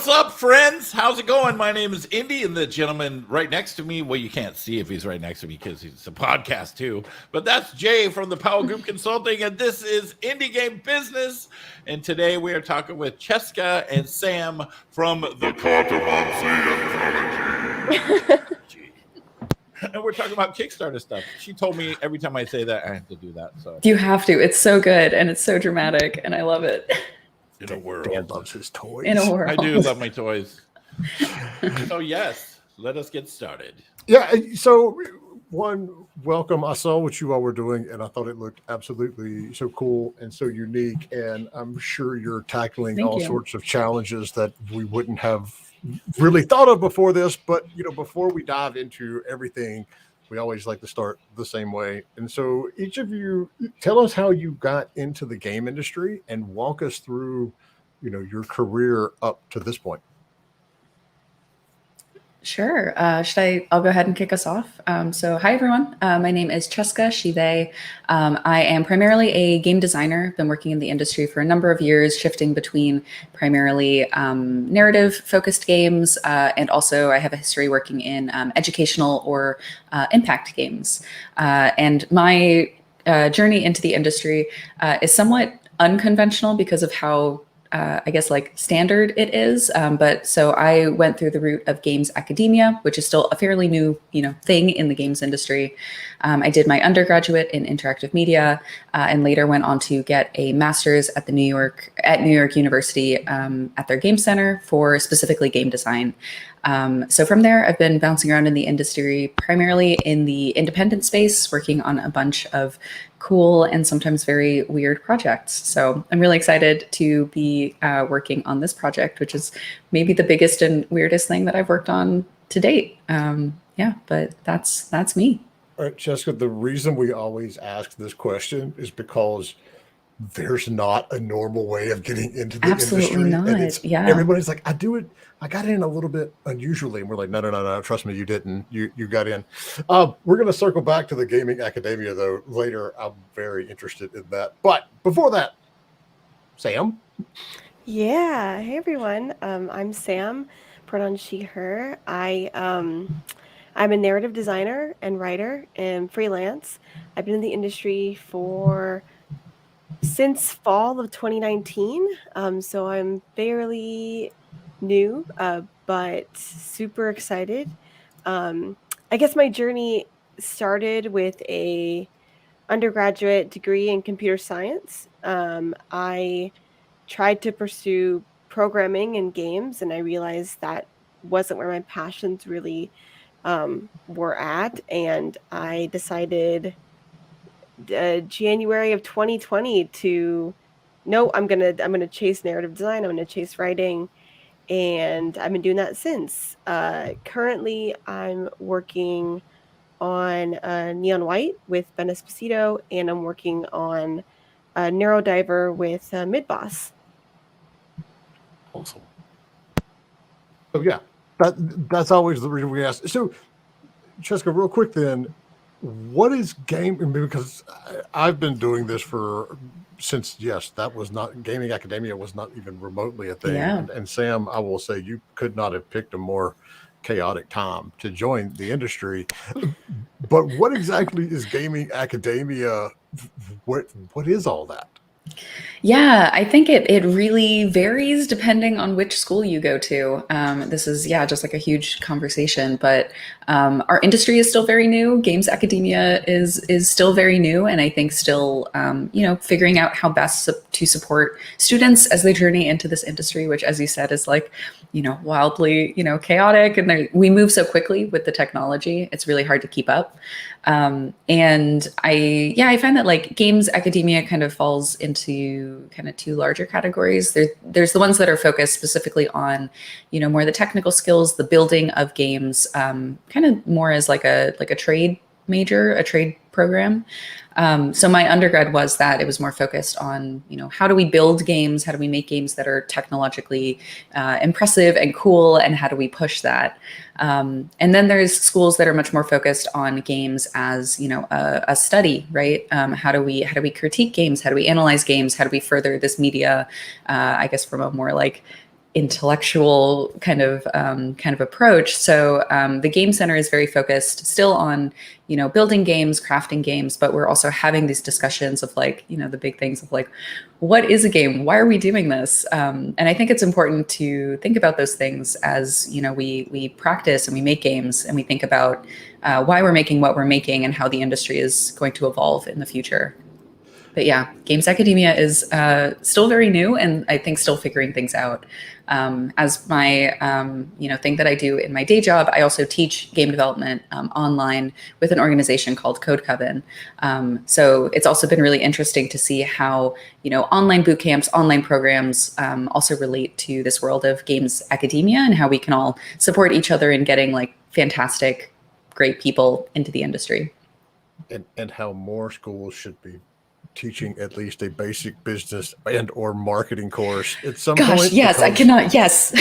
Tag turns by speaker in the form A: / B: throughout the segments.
A: What's up, friends? How's it going? My name is Indy, and the gentleman right next to me, well, you can't see if he's right next to me because it's a podcast too, but that's Jay from the Powell Group Consulting, and this is Indie Game Business. And today we are talking with Francesca and Sam from the Cartomancy Anthology. And we're talking about Kickstarter stuff. She told me every time I say that, I have to do that. So
B: you have to. It's so good, and it's so dramatic, and I love it.
A: In a world.
C: Dan loves his toys.
B: In a world.
A: I do love my toys. So yes, let us get started.
C: Yeah, so welcome. I saw what you all were doing, and I thought it looked absolutely so cool and so unique. And I'm sure you're tackling all sorts of challenges that we wouldn't have really thought of before this. But before we dive into everything, we always like to start the same way. And so each of you, tell us how you got into the game industry and walk us through, your career up to this point.
B: Sure. I'll go ahead and kick us off. So hi, everyone. My name is Francesca, she, they. I am primarily a game designer. Been working in the industry for a number of years, shifting between primarily narrative-focused games, and also I have a history working in educational or impact games. And my journey into the industry is somewhat unconventional because of how I guess standard it is. But so I went through the route of games academia, which is still a fairly new, thing in the games industry. I did my undergraduate in interactive media, and later went on to get a master's at New York University at their game center for specifically game design. So from there, I've been bouncing around in the industry, primarily in the independent space, working on a bunch of cool and sometimes very weird projects. So I'm really excited to be working on this project, which is maybe the biggest and weirdest thing that I've worked on to date. But that's me.
C: All right, Jessica, the reason we always ask this question is because there's not a normal way of getting into the industry.
B: Not.
C: And everybody's like, I got in a little bit unusually. And we're like, no, trust me, you didn't. You got in. We're going to circle back to the gaming academia, though, later. I'm very interested in that. But before that, Sam?
D: Yeah. Hey, everyone. I'm Sam, pronouns she, her. I'm a narrative designer and writer and freelance. I've been in the industry since fall of 2019. So I'm fairly new, but super excited. I guess my journey started with a undergraduate degree in computer science. I tried to pursue programming and games, and I realized that wasn't where my passions really were at. And I decided January of 2020 I'm gonna chase narrative design. I'm gonna chase writing, and I've been doing that since. Currently, I'm working on Neon White with Ben Esposito, and I'm working on Neurodiver with Midboss.
C: Awesome. So yeah, that's always the reason we ask. So, Jessica, real quick then, what is game? Because I've been doing this since that was not gaming academia was not even remotely a thing.
B: Yeah.
C: And Sam, I will say you could not have picked a more chaotic time to join the industry. But what exactly is gaming academia? What is all that?
B: Yeah, I think it really varies depending on which school you go to. This is, just like a huge conversation, but our industry is still very new. Games academia is still very new. And I think still, figuring out how best to support students as they journey into this industry, which, as you said, is wildly, chaotic. And we move so quickly with the technology. It's really hard to keep up. And I find that games academia kind of falls into kind of two larger categories. There's the ones that are focused specifically on, more the technical skills, the building of games, kind of more as like a trade major, a trade program. So my undergrad was that. It was more focused on, how do we build games? How do we make games that are technologically impressive and cool? And how do we push that? And then there's schools that are much more focused on games as, a study, right? How do we critique games? How do we analyze games? How do we further this media, I guess, from a more intellectual kind of approach. So the Game Center is very focused still on, building games, crafting games, but we're also having these discussions of like, the big things of like, what is a game? Why are we doing this? And I think it's important to think about those things as, we practice and we make games and we think about why we're making what we're making and how the industry is going to evolve in the future. But yeah, games academia is still very new, and I think still figuring things out. As my thing that I do in my day job, I also teach game development online with an organization called Code Coven. So it's also been really interesting to see how online boot camps, online programs also relate to this world of games academia and how we can all support each other in getting like fantastic, great people into the industry.
C: And how more schools should be teaching at least a basic business and or marketing course at some point.
B: Yes, I cannot. Yes.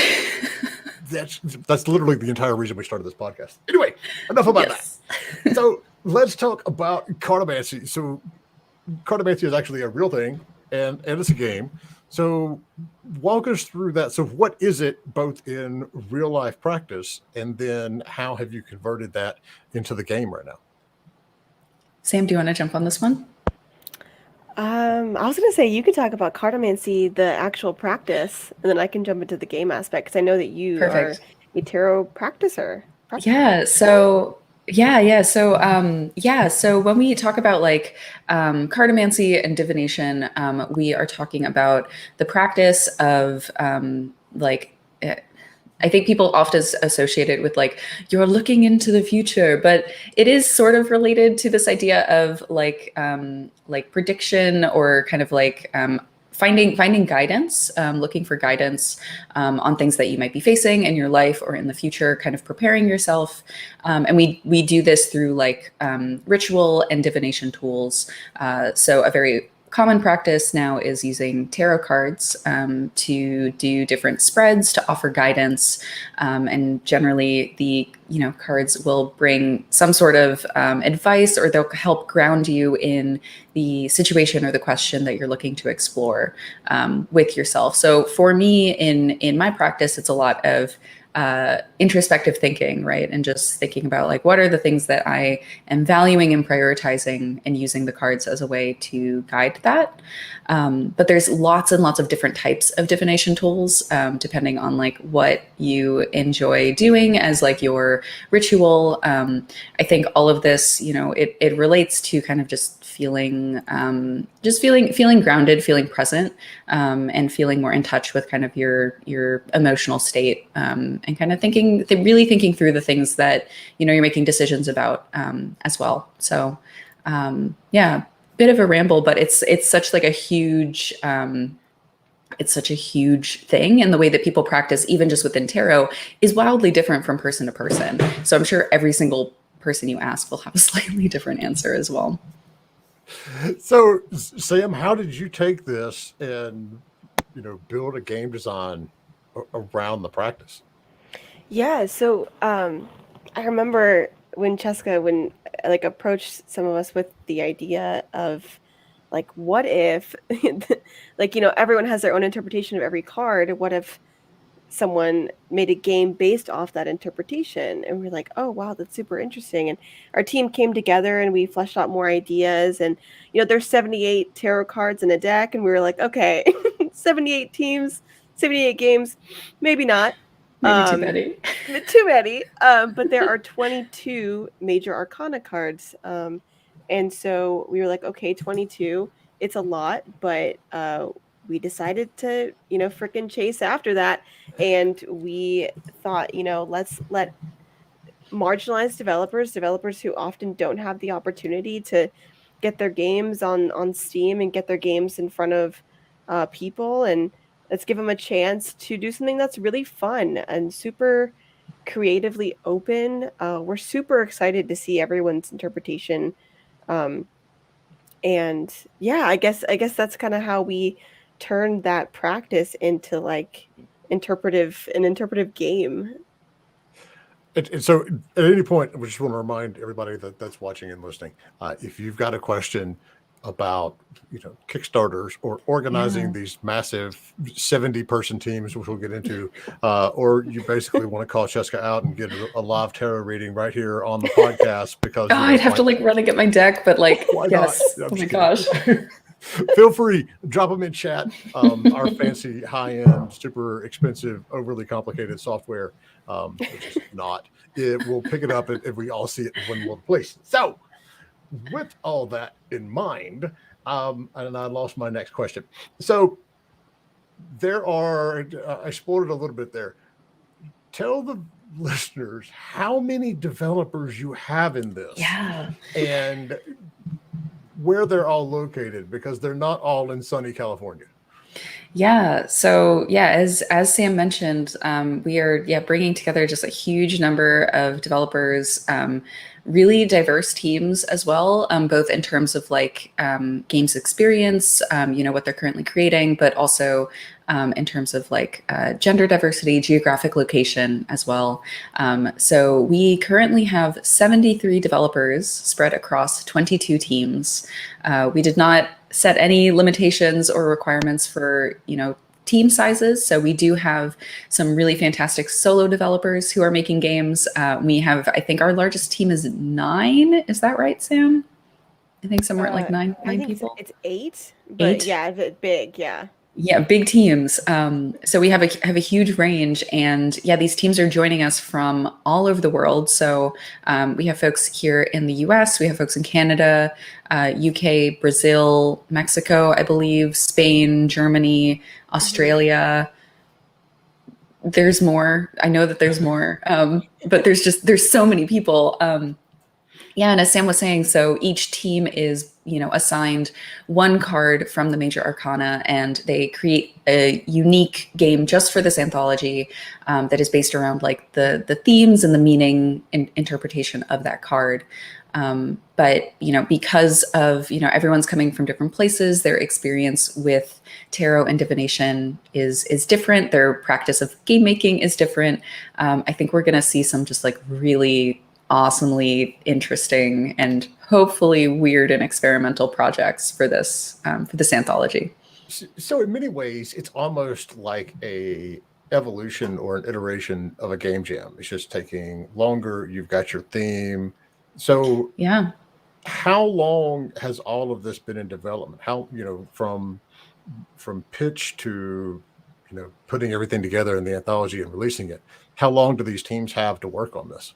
C: That's literally the entire reason we started this podcast. Anyway, enough about that. So let's talk about Cartomancy. So Cartomancy is actually a real thing and it's a game. So walk us through that. So what is it both in real life practice, and then how have you converted that into the game right now?
B: Sam, do you want to jump on this one?
D: I was going to say, you could talk about Cartomancy, the actual practice, and then I can jump into the game aspect, because I know that you are a tarot practicer.
B: Yeah. So So when we talk about like cartomancy and divination, we are talking about the practice of I think people often associate it with like, you're looking into the future, but it is sort of related to this idea of like prediction, or kind of like finding guidance, looking for guidance on things that you might be facing in your life or in the future, kind of preparing yourself. And we do this through like ritual and divination tools. So a very common practice now is using tarot cards to do different spreads, to offer guidance, and generally the cards will bring some sort of advice, or they'll help ground you in the situation or the question that you're looking to explore with yourself. So for me, in my practice, it's a lot of introspective thinking, right? And just thinking about like, what are the things that I am valuing and prioritizing, and using the cards as a way to guide that. But there's lots and lots of different types of divination tools, depending on like what you enjoy doing as like your ritual. I think all of this, it relates to kind of just feeling grounded, feeling present, and feeling more in touch with kind of your emotional state, and kind of really thinking through the things that you're making decisions about as well. So bit of a ramble, but it's such like a huge it's such a huge thing, and the way that people practice, even just within tarot, is wildly different from person to person. So I'm sure every single person you ask will have a slightly different answer as well.
C: So Sam, how did you take this and build a game design around the practice?
D: Yeah, so I remember when Cheska approached some of us with the idea of like, what if like everyone has their own interpretation of every card. What if someone made a game based off that interpretation? And we're like, oh wow, that's super interesting. And our team came together and we fleshed out more ideas. And there's 78 tarot cards in a deck, and we were like, okay, 78 teams, 78 games, maybe not.
B: Maybe too many.
D: Too many. But there are 22 major arcana cards. And so we were like, okay, 22, it's a lot, but we decided to, frickin' chase after that. And we thought, let's let marginalized developers who often don't have the opportunity to get their games on Steam and get their games in front of people, and let's give them a chance to do something that's really fun and super creatively open. We're super excited to see everyone's interpretation. And yeah, I guess that's kind of how we turned that practice into like an interpretive game.
C: And so at any point, we just want to remind everybody that's watching and listening, if you've got a question, about Kickstarters or organizing these massive 70-person teams, which we'll get into, or you basically want to call Cheska out and get a live tarot reading right here on the podcast because
B: I'd have to run and get my deck, but yes.
C: Not?
B: Oh my gosh.
C: Feel free, drop them in chat. Our fancy, high-end, super expensive, overly complicated software, which is not. It will pick it up if we all see it in one place. So, with all that in mind, and I lost my next question. So, there are. I explored it a little bit there. Tell the listeners how many developers you have in this.
B: Yeah.
C: And where they're all located, because they're not all in sunny California.
B: Yeah. So as Sam mentioned, we are bringing together just a huge number of developers, really diverse teams as well, both in terms of games experience, what they're currently creating, but also in terms of gender diversity, geographic location as well. So we currently have 73 developers spread across 22 teams. We did not set any limitations or requirements for, team sizes. So we do have some really fantastic solo developers who are making games. We have, I think our largest team is 9. Is that right, Sam? I think somewhere at nine people.
D: It's 8, but
B: 8?
D: Yeah, it's big. Yeah.
B: Yeah, big teams. So we have a huge range, and these teams are joining us from all over the world. So we have folks here in the US, we have folks in Canada, UK, Brazil, Mexico, I believe, Spain, Germany, Australia. There's more. I know that there's more, but there's so many people. And as Sam was saying, so each team is, assigned one card from the major arcana, and they create a unique game just for this anthology that is based around the themes and the meaning and interpretation of that card. But, because of, everyone's coming from different places, their experience with tarot and divination is different. Their practice of game making is different. I think we're going to see some just really awesomely interesting and hopefully weird and experimental projects for this anthology.
C: So in many ways, it's almost like a evolution or an iteration of a game jam. It's just taking longer. You've got your theme. So how long has all of this been in development? How, from pitch to, putting everything together in the anthology and releasing it, how long do these teams have to work on this?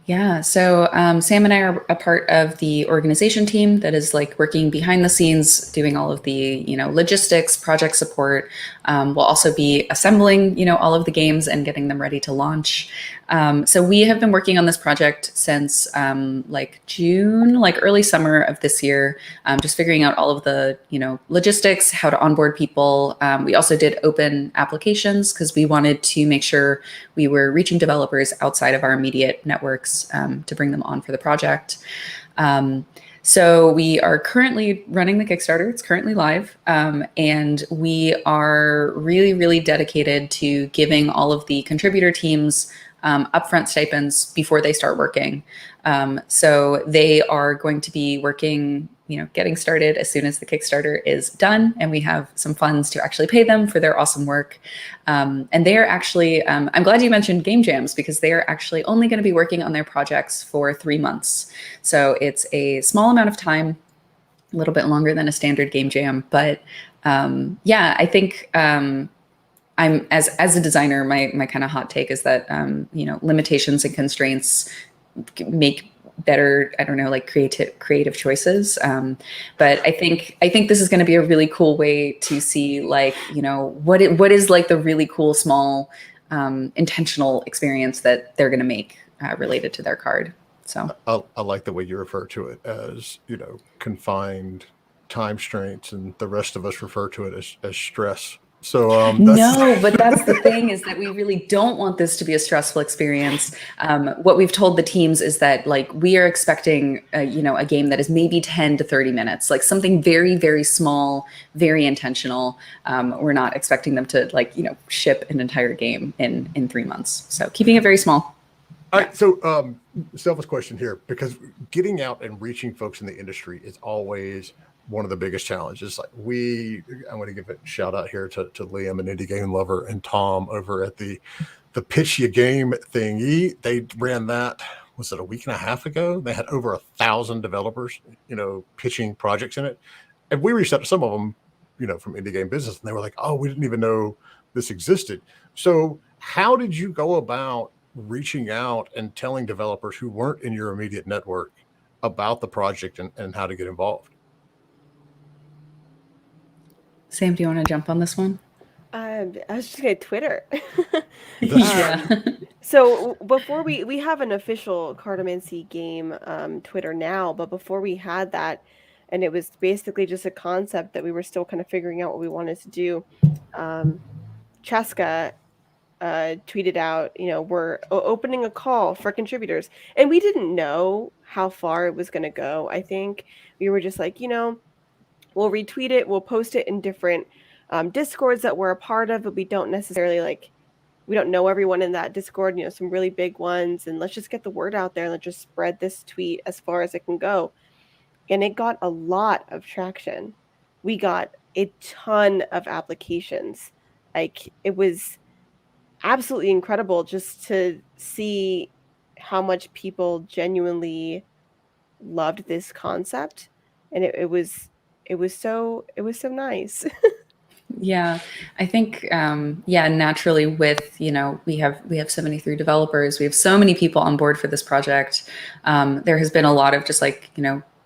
B: Yeah, so Sam and I are a part of the organization team that is working behind the scenes, doing all of the logistics, project support. We'll also be assembling all of the games and getting them ready to launch. So we have been working on this project since June, early summer of this year, just figuring out all of the logistics, how to onboard people. We also did open applications because we wanted to make sure we were reaching developers outside of our immediate networks to bring them on for the project. So we are currently running the Kickstarter. It's currently live. And we are really, really dedicated to giving all of the contributor teams upfront stipends before they start working. So they are going to be working, getting started as soon as the Kickstarter is done, and we have some funds to actually pay them for their awesome work. And they are actually, I'm glad you mentioned game jams, because they are actually only going to be working on their projects for 3 months. So it's a small amount of time, a little bit longer than a standard game jam. But I think I'm as a designer, my kind of hot take is that limitations and constraints make better, creative choices. But I think this is going to be a really cool way to see what is the really cool small intentional experience that they're going to make related to their card. So
C: I like the way you refer to it as confined time constraints, and the rest of us refer to it as stress. So
B: no, but that's the thing, is that we really don't want this to be a stressful experience. What we've told the teams is that we are expecting a game that is maybe 10 to 30 minutes, something very, very small, very intentional. We're not expecting them to ship an entire game in 3 months. So keeping it very small.
C: All right. So selfish question here, because getting out and reaching folks in the industry is always one of the biggest challenges. Like I'm going to give a shout out here to Liam and Indie Game Lover and Tom over at the Pitch Your Game thingy. They ran that, was it a week and a half ago? They had over 1,000 developers, pitching projects in it. And we reached out to some of them, from Indie Game Business, and they were like, oh, we didn't even know this existed. So how did you go about reaching out and telling developers who weren't in your immediate network about the project and how to get involved?
B: Sam, do you want to jump on this one?
D: I was just going to Twitter.
B: Yeah.
D: So before we have an official Cartomancy game Twitter now, but before we had that, and it was basically just a concept that we were still kind of figuring out what we wanted to do. Francesca tweeted out, we're opening a call for contributors, and we didn't know how far it was going to go. I think we were just like, we'll retweet it, we'll post it in different Discords that we're a part of, but we don't necessarily we don't know everyone in that Discord, some really big ones, and let's just get the word out there and let's just spread this tweet as far as it can go. And it got a lot of traction. We got a ton of applications. It was absolutely incredible just to see how much people genuinely loved this concept. And it was so nice.
B: Yeah, I think, naturally with, we have 73 developers. We have so many people on board for this project. There has been a lot of just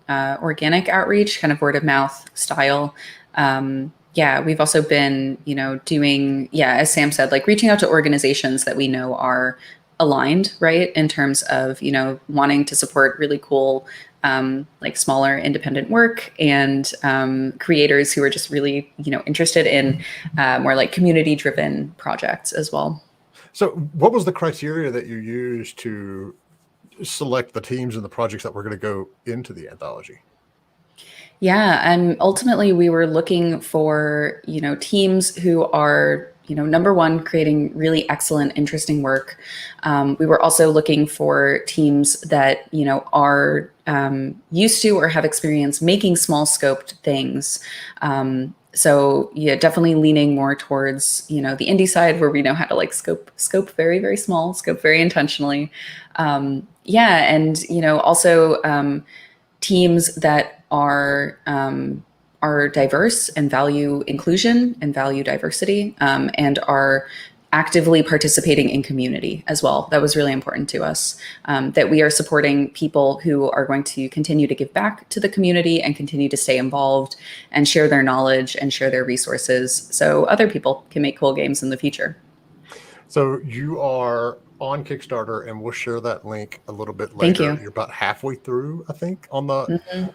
B: organic outreach, kind of word of mouth style. We've also been, doing, as Sam said, reaching out to organizations that we know are aligned, right, in terms of, wanting to support really cool smaller independent work and creators who are just really, interested in more community driven projects as well.
C: So what was the criteria that you used to select the teams and the projects that were going to go into the anthology?
B: Yeah, and ultimately we were looking for, teams who are, number one, creating really excellent, interesting work. We were also looking for teams that, are used to or have experience making small scoped things. So yeah, definitely leaning more towards, the indie side where we know how to scope very, very small, scope very intentionally. And, also teams that are diverse and value inclusion and value diversity, and are actively participating in community as well. That was really important to us, that we are supporting people who are going to continue to give back to the community and continue to stay involved and share their knowledge and share their resources so other people can make cool games in the future.
C: So you are on Kickstarter, and we'll share that link a little bit later.
B: Thank you.
C: You're about halfway through, I think, on the...
B: Mm-hmm.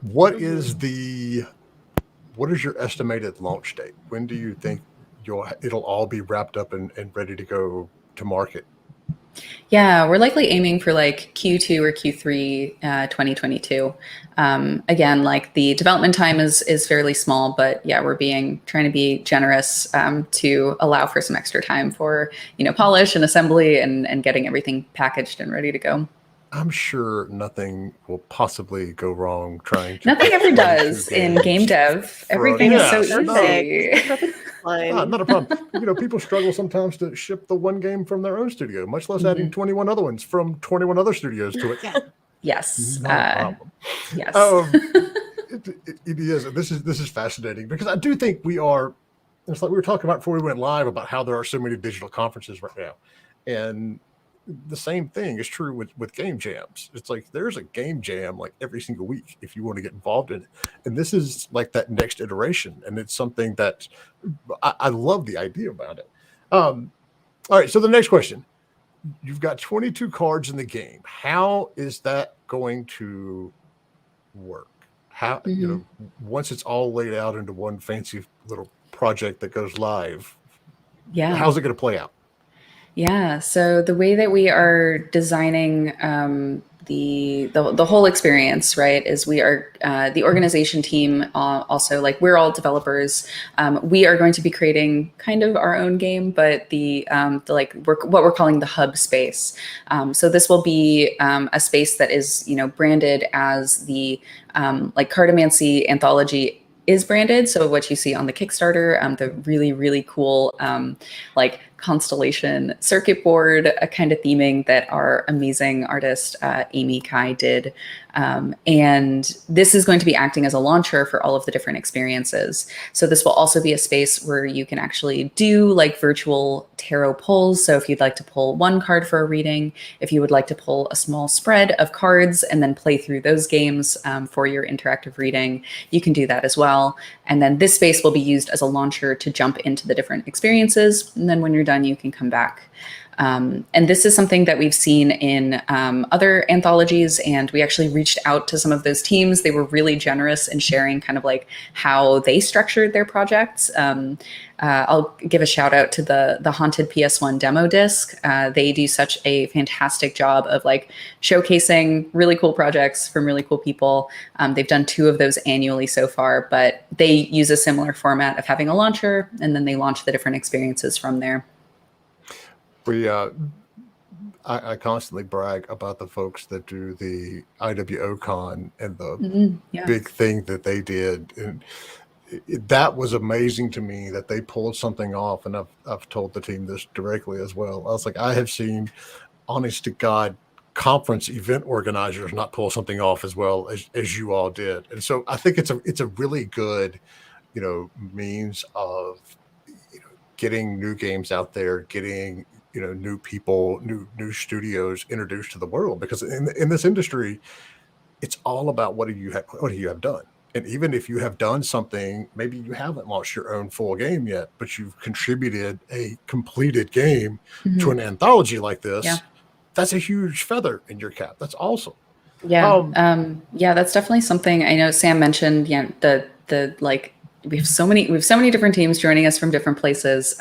C: What is your estimated launch date? When do you think it'll all be wrapped up and ready to go to market?
B: Yeah, we're likely aiming for Q2 or Q3 2022. Again, the development time is fairly small, but yeah, we're trying to be generous to allow for some extra time for polish and assembly and getting everything packaged and ready to go.
C: I'm sure nothing will possibly go wrong trying to...
B: Nothing ever does in game dev. Everything is so easy.
C: Not a problem. People struggle sometimes to ship the one game from their own studio, much less adding 21 other ones from 21 other studios to it.
B: Yes.
C: Not a problem.
B: Yes.
C: It is. This is fascinating because I do think we are... It's like we were talking about before we went live about how there are so many digital conferences right now. And the same thing is true with game jams. It's there's a game jam every single week if you want to get involved in it. And this is that next iteration. And it's something that I love the idea about it. All right. So the next question, you've got 22 cards in the game. How is that going to work? How, once it's all laid out into one fancy little project that goes live, how's it going to play out?
B: Yeah. So the way that we are designing the whole experience, right, is we are the organization team. Also, like we're all developers. We are going to be creating kind of our own game, but the like what we're calling the hub space. So this will be a space that is branded as the like Cartomancy Anthology is branded. So what you see on the Kickstarter, the really, really cool like constellation circuit board, a kind of theming that our amazing artist Amy Kai did. And this is going to be acting as a launcher for all of the different experiences. So this will also be a space where you can actually do like virtual tarot pulls. So if you'd like to pull one card for a reading, if you would like to pull a small spread of cards and then play through those games for your interactive reading, you can do that as well. And then this space will be used as a launcher to jump into the different experiences. And then when you're done, you can come back. And this is something that we've seen in other anthologies, and we actually reached out to some of those teams. They were really generous in sharing kind of like how they structured their projects. I'll give a shout out to the Haunted PS1 demo disc. They do such a fantastic job of like showcasing really cool projects from really cool people. They've done 2 of those annually so far, but they use a similar format of having a launcher, and then they launch the different experiences from there.
C: I constantly brag about the folks that do the IWOCon and the big thing that they did. And that was amazing to me that they pulled something off. And I've told the team this directly as well. I was like, I have seen, honest to God, conference event organizers not pull something off as well as you all did. And so I think it's a really good, means of getting new games out there, getting new people, new studios introduced to the world, because in this industry, it's all about what do you have done. And even if you have done something, maybe you haven't launched your own full game yet, but you've contributed a completed game to an anthology like this. Yeah. That's a huge feather in your cap. That's awesome.
B: Yeah. Yeah, that's definitely something. I know Sam mentioned, the like, we have so many different teams joining us from different places.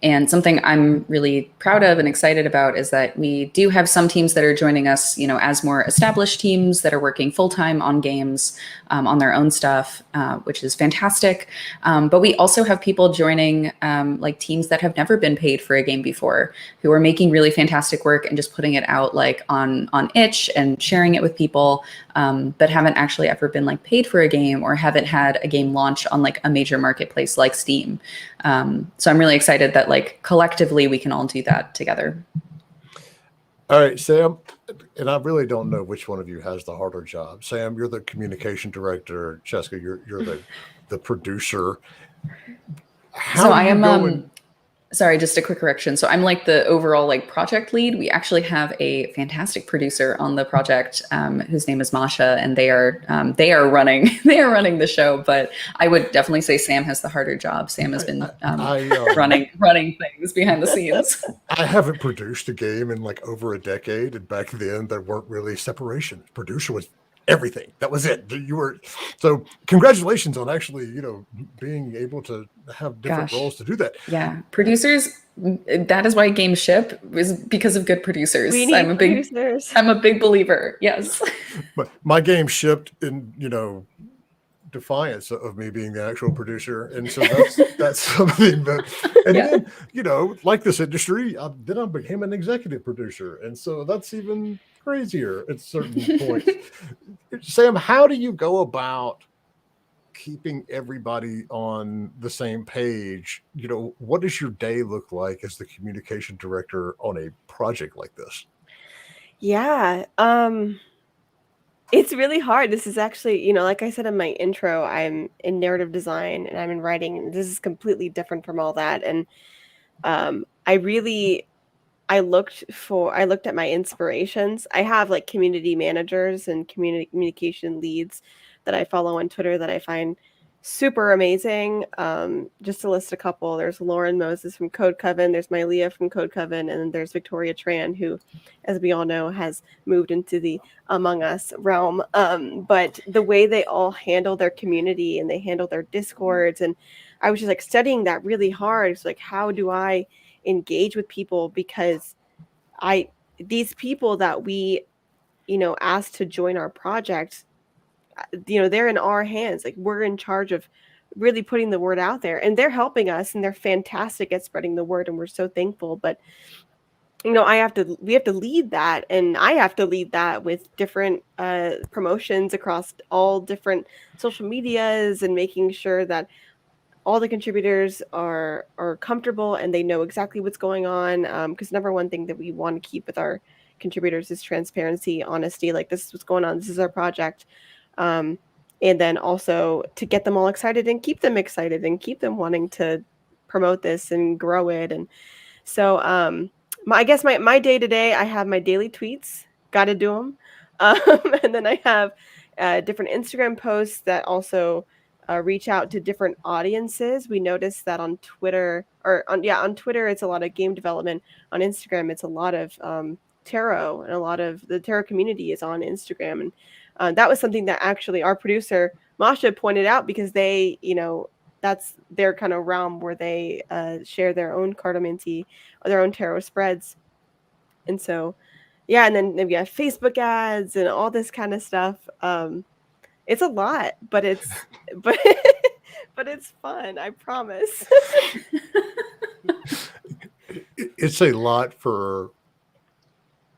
B: And something I'm really proud of and excited about is that we do have some teams that are joining us, as more established teams that are working full-time on games, on their own stuff, which is fantastic. But we also have people joining, like teams that have never been paid for a game before, who are making really fantastic work and just putting it out like on itch and sharing it with people, but haven't actually ever been like paid for a game or haven't had a game launch on like a major marketplace like Steam. So I'm really excited that like collectively we can all do that together.
C: All right, Sam, and I really don't know which one of you has the harder job. Sam, you're the communication director. Francesca, you're the producer.
B: So I am sorry, just a quick correction. So I'm like the overall like project lead. We actually have a fantastic producer on the project whose name is Masha, and they are running the show. But I would definitely say Sam has the harder job. Sam has been running things behind the scenes.
C: I haven't produced a game in like over a decade, and back then there weren't really separations. Producer was everything. That was it. So congratulations on actually, being able to have different roles to do that.
B: Yeah. Producers, that is why games ship, is because of good producers.
D: We need producers.
B: I'm a big believer. Yes.
C: But my game shipped in, defiance of me being the actual producer. And so that's something that, and then, like this industry, then I became an executive producer. And so that's even crazier at certain points. Sam, how do you go about keeping everybody on the same page? What does your day look like as the communication director on a project like this?
D: Yeah. It's really hard. This is actually, like I said in my intro, I'm in narrative design and I'm in writing, and this is completely different from all that. And I looked at my inspirations. I have like community managers and communication leads that I follow on Twitter that I find super amazing. Just to list a couple, there's Lauren Moses from Code Coven, there's Mylea from Code Coven, and then there's Victoria Tran, who, as we all know, has moved into the Among Us realm. But the way they all handle their community and they handle their Discords, and I was just like studying that really hard. It's like, how do I engage with people, because these people that we, asked to join our project, they're in our hands. Like, we're in charge of really putting the word out there, and they're helping us, and they're fantastic at spreading the word, and we're so thankful. But we have to lead that, and I have to lead that with different promotions across all different social medias, and making sure that all the contributors are comfortable and they know exactly what's going on. Because number one thing that we want to keep with our contributors is transparency, honesty. Like, this is what's going on. This is our project. And then also to get them all excited and keep them excited and keep them wanting to promote this and grow it. And so I guess my day to day, I have my daily tweets, got to do them. And then I have different Instagram posts that also reach out to different audiences. We noticed that on Twitter, on Twitter, it's a lot of game development. On Instagram, it's a lot of tarot, and a lot of the tarot community is on Instagram. And that was something that actually our producer, Masha, pointed out, because they, that's their kind of realm where they share their own cartomancy or their own tarot spreads. And so, yeah, and then we have Facebook ads and all this kind of stuff. It's a lot, but it's but it's fun, I promise.
C: It's a lot for,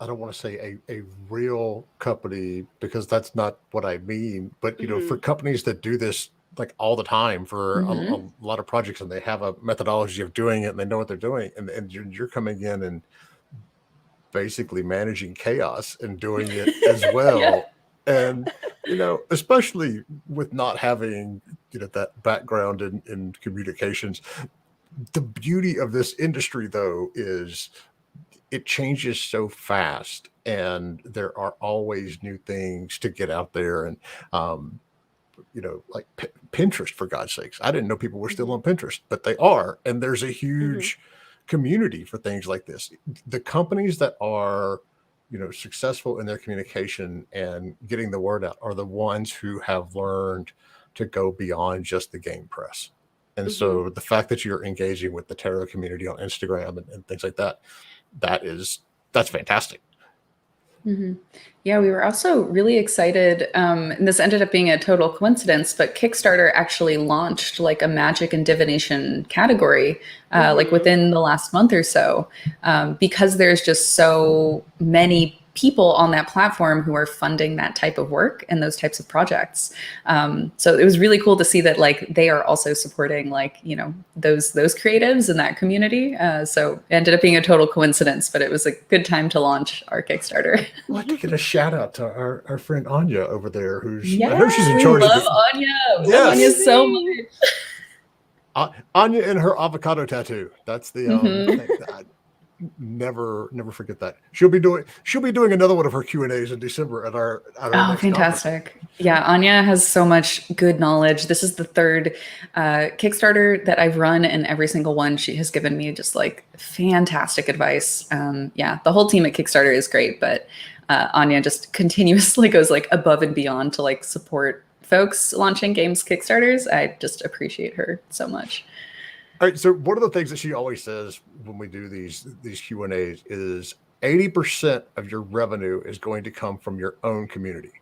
C: I don't want to say a real company, because that's not what I mean, but for companies that do this like all the time for a lot of projects, and they have a methodology of doing it, and they know what they're doing, and you're coming in and basically managing chaos and doing it as well.
B: Yeah.
C: And especially with not having that background in communications, the beauty of this industry though is it changes so fast, and there are always new things to get out there. And like Pinterest, for God's sakes, I didn't know people were still on Pinterest, but they are, and there's a huge community for things like this. The companies that are successful in their communication and getting the word out are the ones who have learned to go beyond just the game press. And so the fact that you're engaging with the tarot community on Instagram and things like that, that's fantastic.
B: Yeah, we were also really excited. And this ended up being a total coincidence, but Kickstarter actually launched like a magic and divination category, like within the last month or so, because there's just so many people on that platform who are funding that type of work and those types of projects. So it was really cool to see that like they are also supporting like, those creatives in that community. So it ended up being a total coincidence, but it was a good time to launch our Kickstarter.
C: I'd like to get a shout out to our friend Anya over there, who's
B: I
C: know she's in charge
B: of
C: it.
B: Anya.
C: Yes.
B: Anya so much.
C: Anya and her avocado tattoo. That's the never forget that. She'll be doing another one of her Q&As in December at our next
B: fantastic
C: conference.
B: Yeah, Anya has so much good knowledge. This is the third Kickstarter that I've run, and every single one she has given me just like fantastic advice. The whole team at Kickstarter is great, but Anya just continuously goes like above and beyond to like support folks launching games Kickstarters. I just appreciate her so much.
C: All right, so one of the things that she always says when we do these Q&As is 80% of your revenue is going to come from your own community.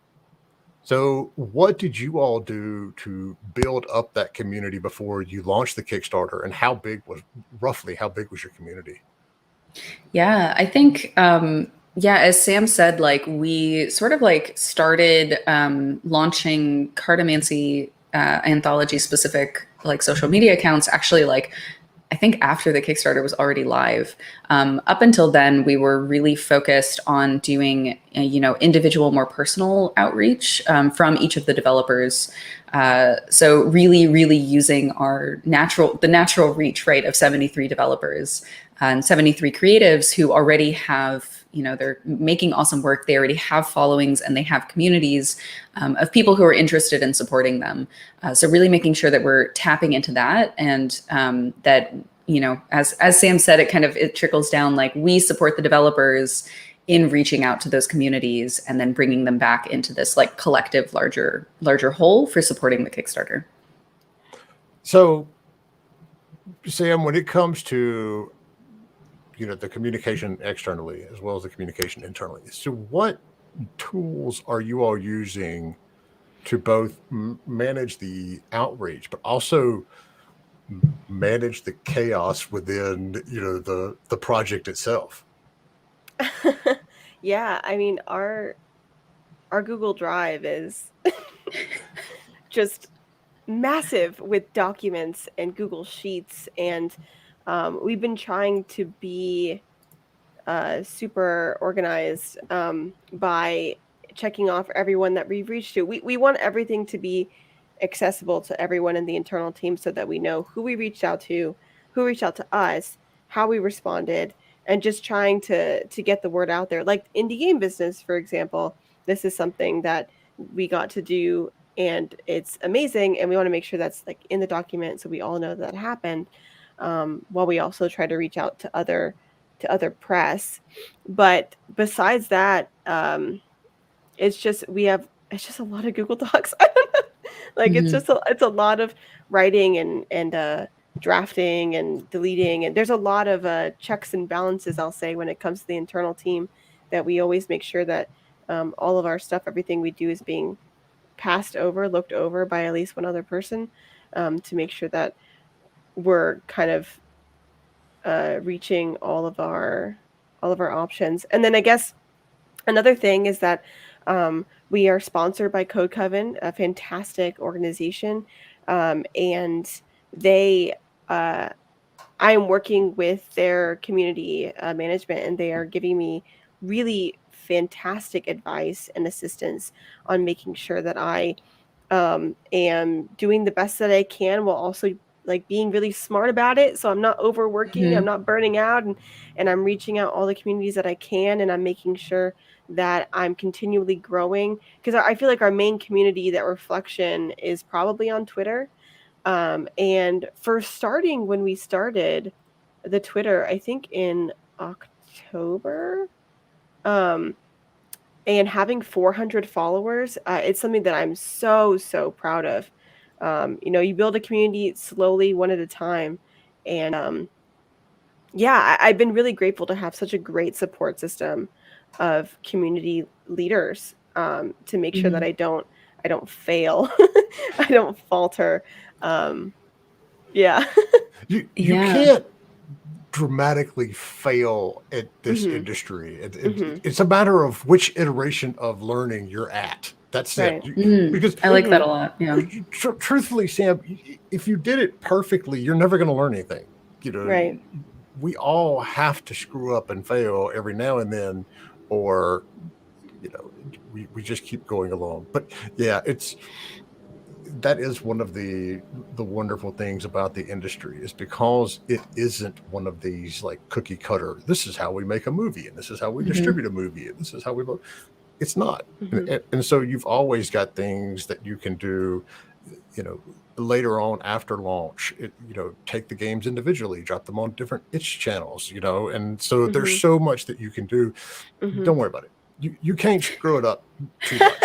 C: So what did you all do to build up that community before you launched the Kickstarter, and how big was your community?
B: Yeah, I think as Sam said, like we sort of like started launching Cartomancy Anthology specific like social media accounts actually like I think after the Kickstarter was already live. Up until then, we were really focused on doing individual, more personal outreach from each of the developers. So really using the natural reach, right, of 73 developers and 73 creatives who already have, they're making awesome work. They already have followings and they have communities of people who are interested in supporting them. So really making sure that we're tapping into that, and that, as Sam said, it trickles down, like we support the developers in reaching out to those communities and then bringing them back into this like collective, larger whole for supporting the Kickstarter.
C: So Sam, when it comes to the communication externally as well as the communication internally. So what tools are you all using to both manage the outreach, but also manage the chaos within, the project itself?
D: Yeah, I mean, our Google Drive is just massive with documents and Google Sheets, and we've been trying to be super organized by checking off everyone that we've reached to. We want everything to be accessible to everyone in the internal team so that we know who we reached out to, who reached out to us, how we responded, and just trying to get the word out there. Like indie game business, for example, this is something that we got to do and it's amazing, and we want to make sure that's like in the document so we all know that happened, while we also try to reach out to other press. But besides that, it's just a lot of Google Docs. I don't know. Like it's a lot of writing and drafting and deleting, and there's a lot of checks and balances, I'll say, when it comes to the internal team, that we always make sure that all of our stuff, everything we do, is being looked over by at least one other person, to make sure that we're kind of reaching all of our options. And then I guess another thing is that we are sponsored by Code Coven, a fantastic organization, and they I am working with their community management, and they are giving me really fantastic advice and assistance on making sure that I am doing the best that I can, while also like being really smart about it. So I'm not overworking, I'm not burning out, and I'm reaching out all the communities that I can, and I'm making sure that I'm continually growing, because I feel like our main community, that reflection, is probably on Twitter. And for starting, when we started the Twitter, I think in October, and having 400 followers, it's something that I'm so proud of. You build a community slowly, one at a time, and yeah, I've been really grateful to have such a great support system of community leaders, to make sure that I don't fail, I don't falter. Yeah.
C: You can't dramatically fail at this industry. It's a matter of which iteration of learning you're at. That's
D: Right.
C: it. Because
B: I like that a lot. Yeah.
C: Truthfully, Sam, if you did it perfectly, you're never going to learn anything.
D: Right.
C: We all have to screw up and fail every now and then, or we just keep going along. But yeah, that is one of the wonderful things about the industry, is because it isn't one of these like cookie cutter, this is how we make a movie and this is how we distribute a movie and this is how we vote. It's not. And so you've always got things that you can do, later on after launch. Take the games individually, drop them on different itch channels, and so there's so much that you can do. Don't worry about it. You can't screw it up too much.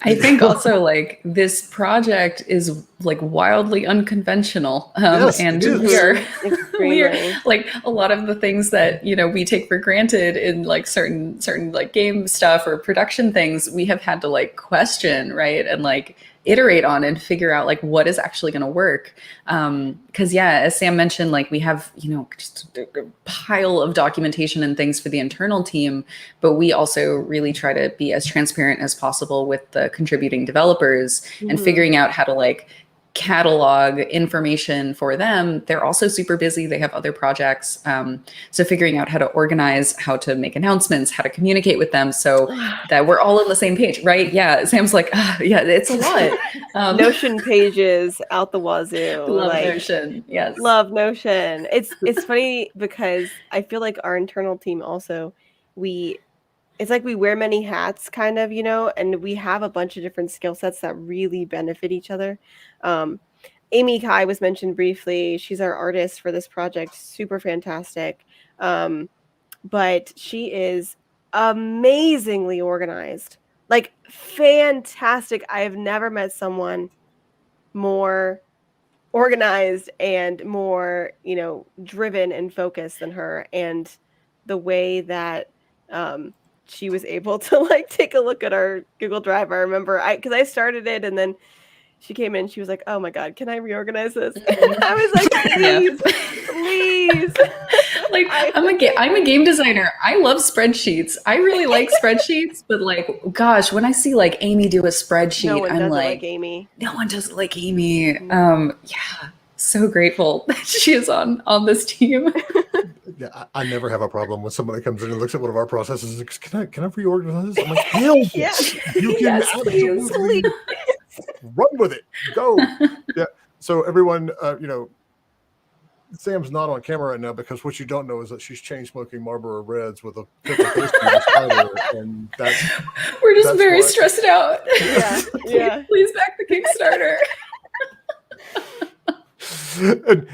B: I think also like this project is like wildly unconventional,
C: Yes,
B: and
C: it is.
B: we are like a lot of the things that we take for granted in like certain like game stuff or production things, we have had to like question, right, and like iterate on and figure out like what is actually going to work. Because as Sam mentioned, like we have just a pile of documentation and things for the internal team, but we also really try to be as transparent as possible with the contributing developers and figuring out how to like catalog information for them. They're also super busy. They have other projects. So figuring out how to organize, how to make announcements, how to communicate with them so that we're all on the same page, right? Yeah. Sam's like, it's a lot.
D: Notion pages out the wazoo.
B: Love Notion. Yes.
D: Love Notion. It's funny because I feel like our internal team also, it's like we wear many hats kind of, and we have a bunch of different skill sets that really benefit each other. Amy Kai was mentioned briefly. She's our artist for this project. Super fantastic. But she is amazingly organized. Like fantastic. I have never met someone more organized and more, driven and focused than her. And the way that she was able to like take a look at our Google Drive. I remember because I started it and then she came in, she was like, "Oh my God, can I reorganize this?" I was like, "Please, please."
B: Like I'm a game designer. I love spreadsheets. I really like spreadsheets, but like, gosh, when I see like Amy do a spreadsheet,
D: No one
B: I'm
D: does it
B: like,
D: like Amy.
B: no one does it like Amy. Yeah, so grateful that she is on this team.
C: Yeah, I never have a problem when somebody comes in and looks at one of our processes and says, can I reorganize this? I'm like, hell yes. You can absolutely run with it. Go. Yeah. So everyone, Sam's not on camera right now because what you don't know is that she's chain smoking Marlboro Reds with a pistol beside her, and
B: we're just very stressed out.
D: Yeah.
B: Please back the Kickstarter.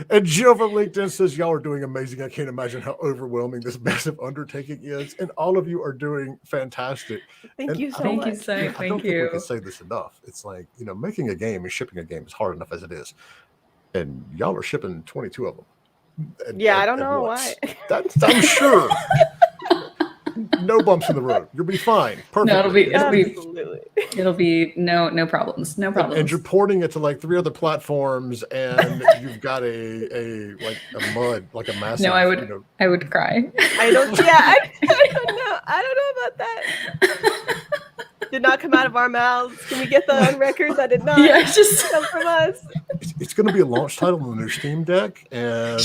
C: And Jill from LinkedIn says, y'all are doing amazing. I can't imagine how overwhelming this massive undertaking is. And all of you are doing fantastic.
D: Thank you so much.
B: Thank
C: I don't think we can say this enough. It's like, making a game and shipping a game is hard enough as it is. And y'all are shipping 22 of them.
B: Yeah,
D: I don't know why.
C: I'm sure. No bumps in the road. You'll be fine. Perfect.
B: No, it'll be no problems. No problems.
C: And you're porting it to like 3 other platforms, and you've got a massive.
B: No, I would cry.
D: I don't know. I don't know about that. Did not come out of our mouths. Can we get that on record? That did not come from us.
C: It's going to be a launch title on the new Steam Deck, and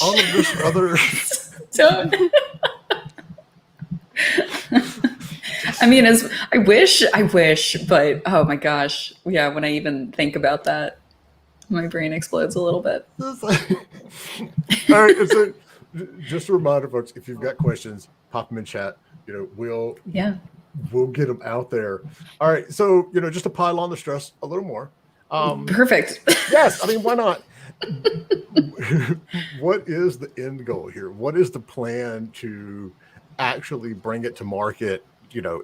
C: all of this other.
B: Don't. I mean, I wish, but oh my gosh, yeah. When I even think about that, my brain explodes a little bit.
C: All right, so just a reminder, folks, if you've got questions, pop them in chat. We'll get them out there. All right, so just to pile on the stress a little more.
B: Perfect.
C: Yes, I mean, why not? What is the end goal here? What is the plan to actually bring it to market?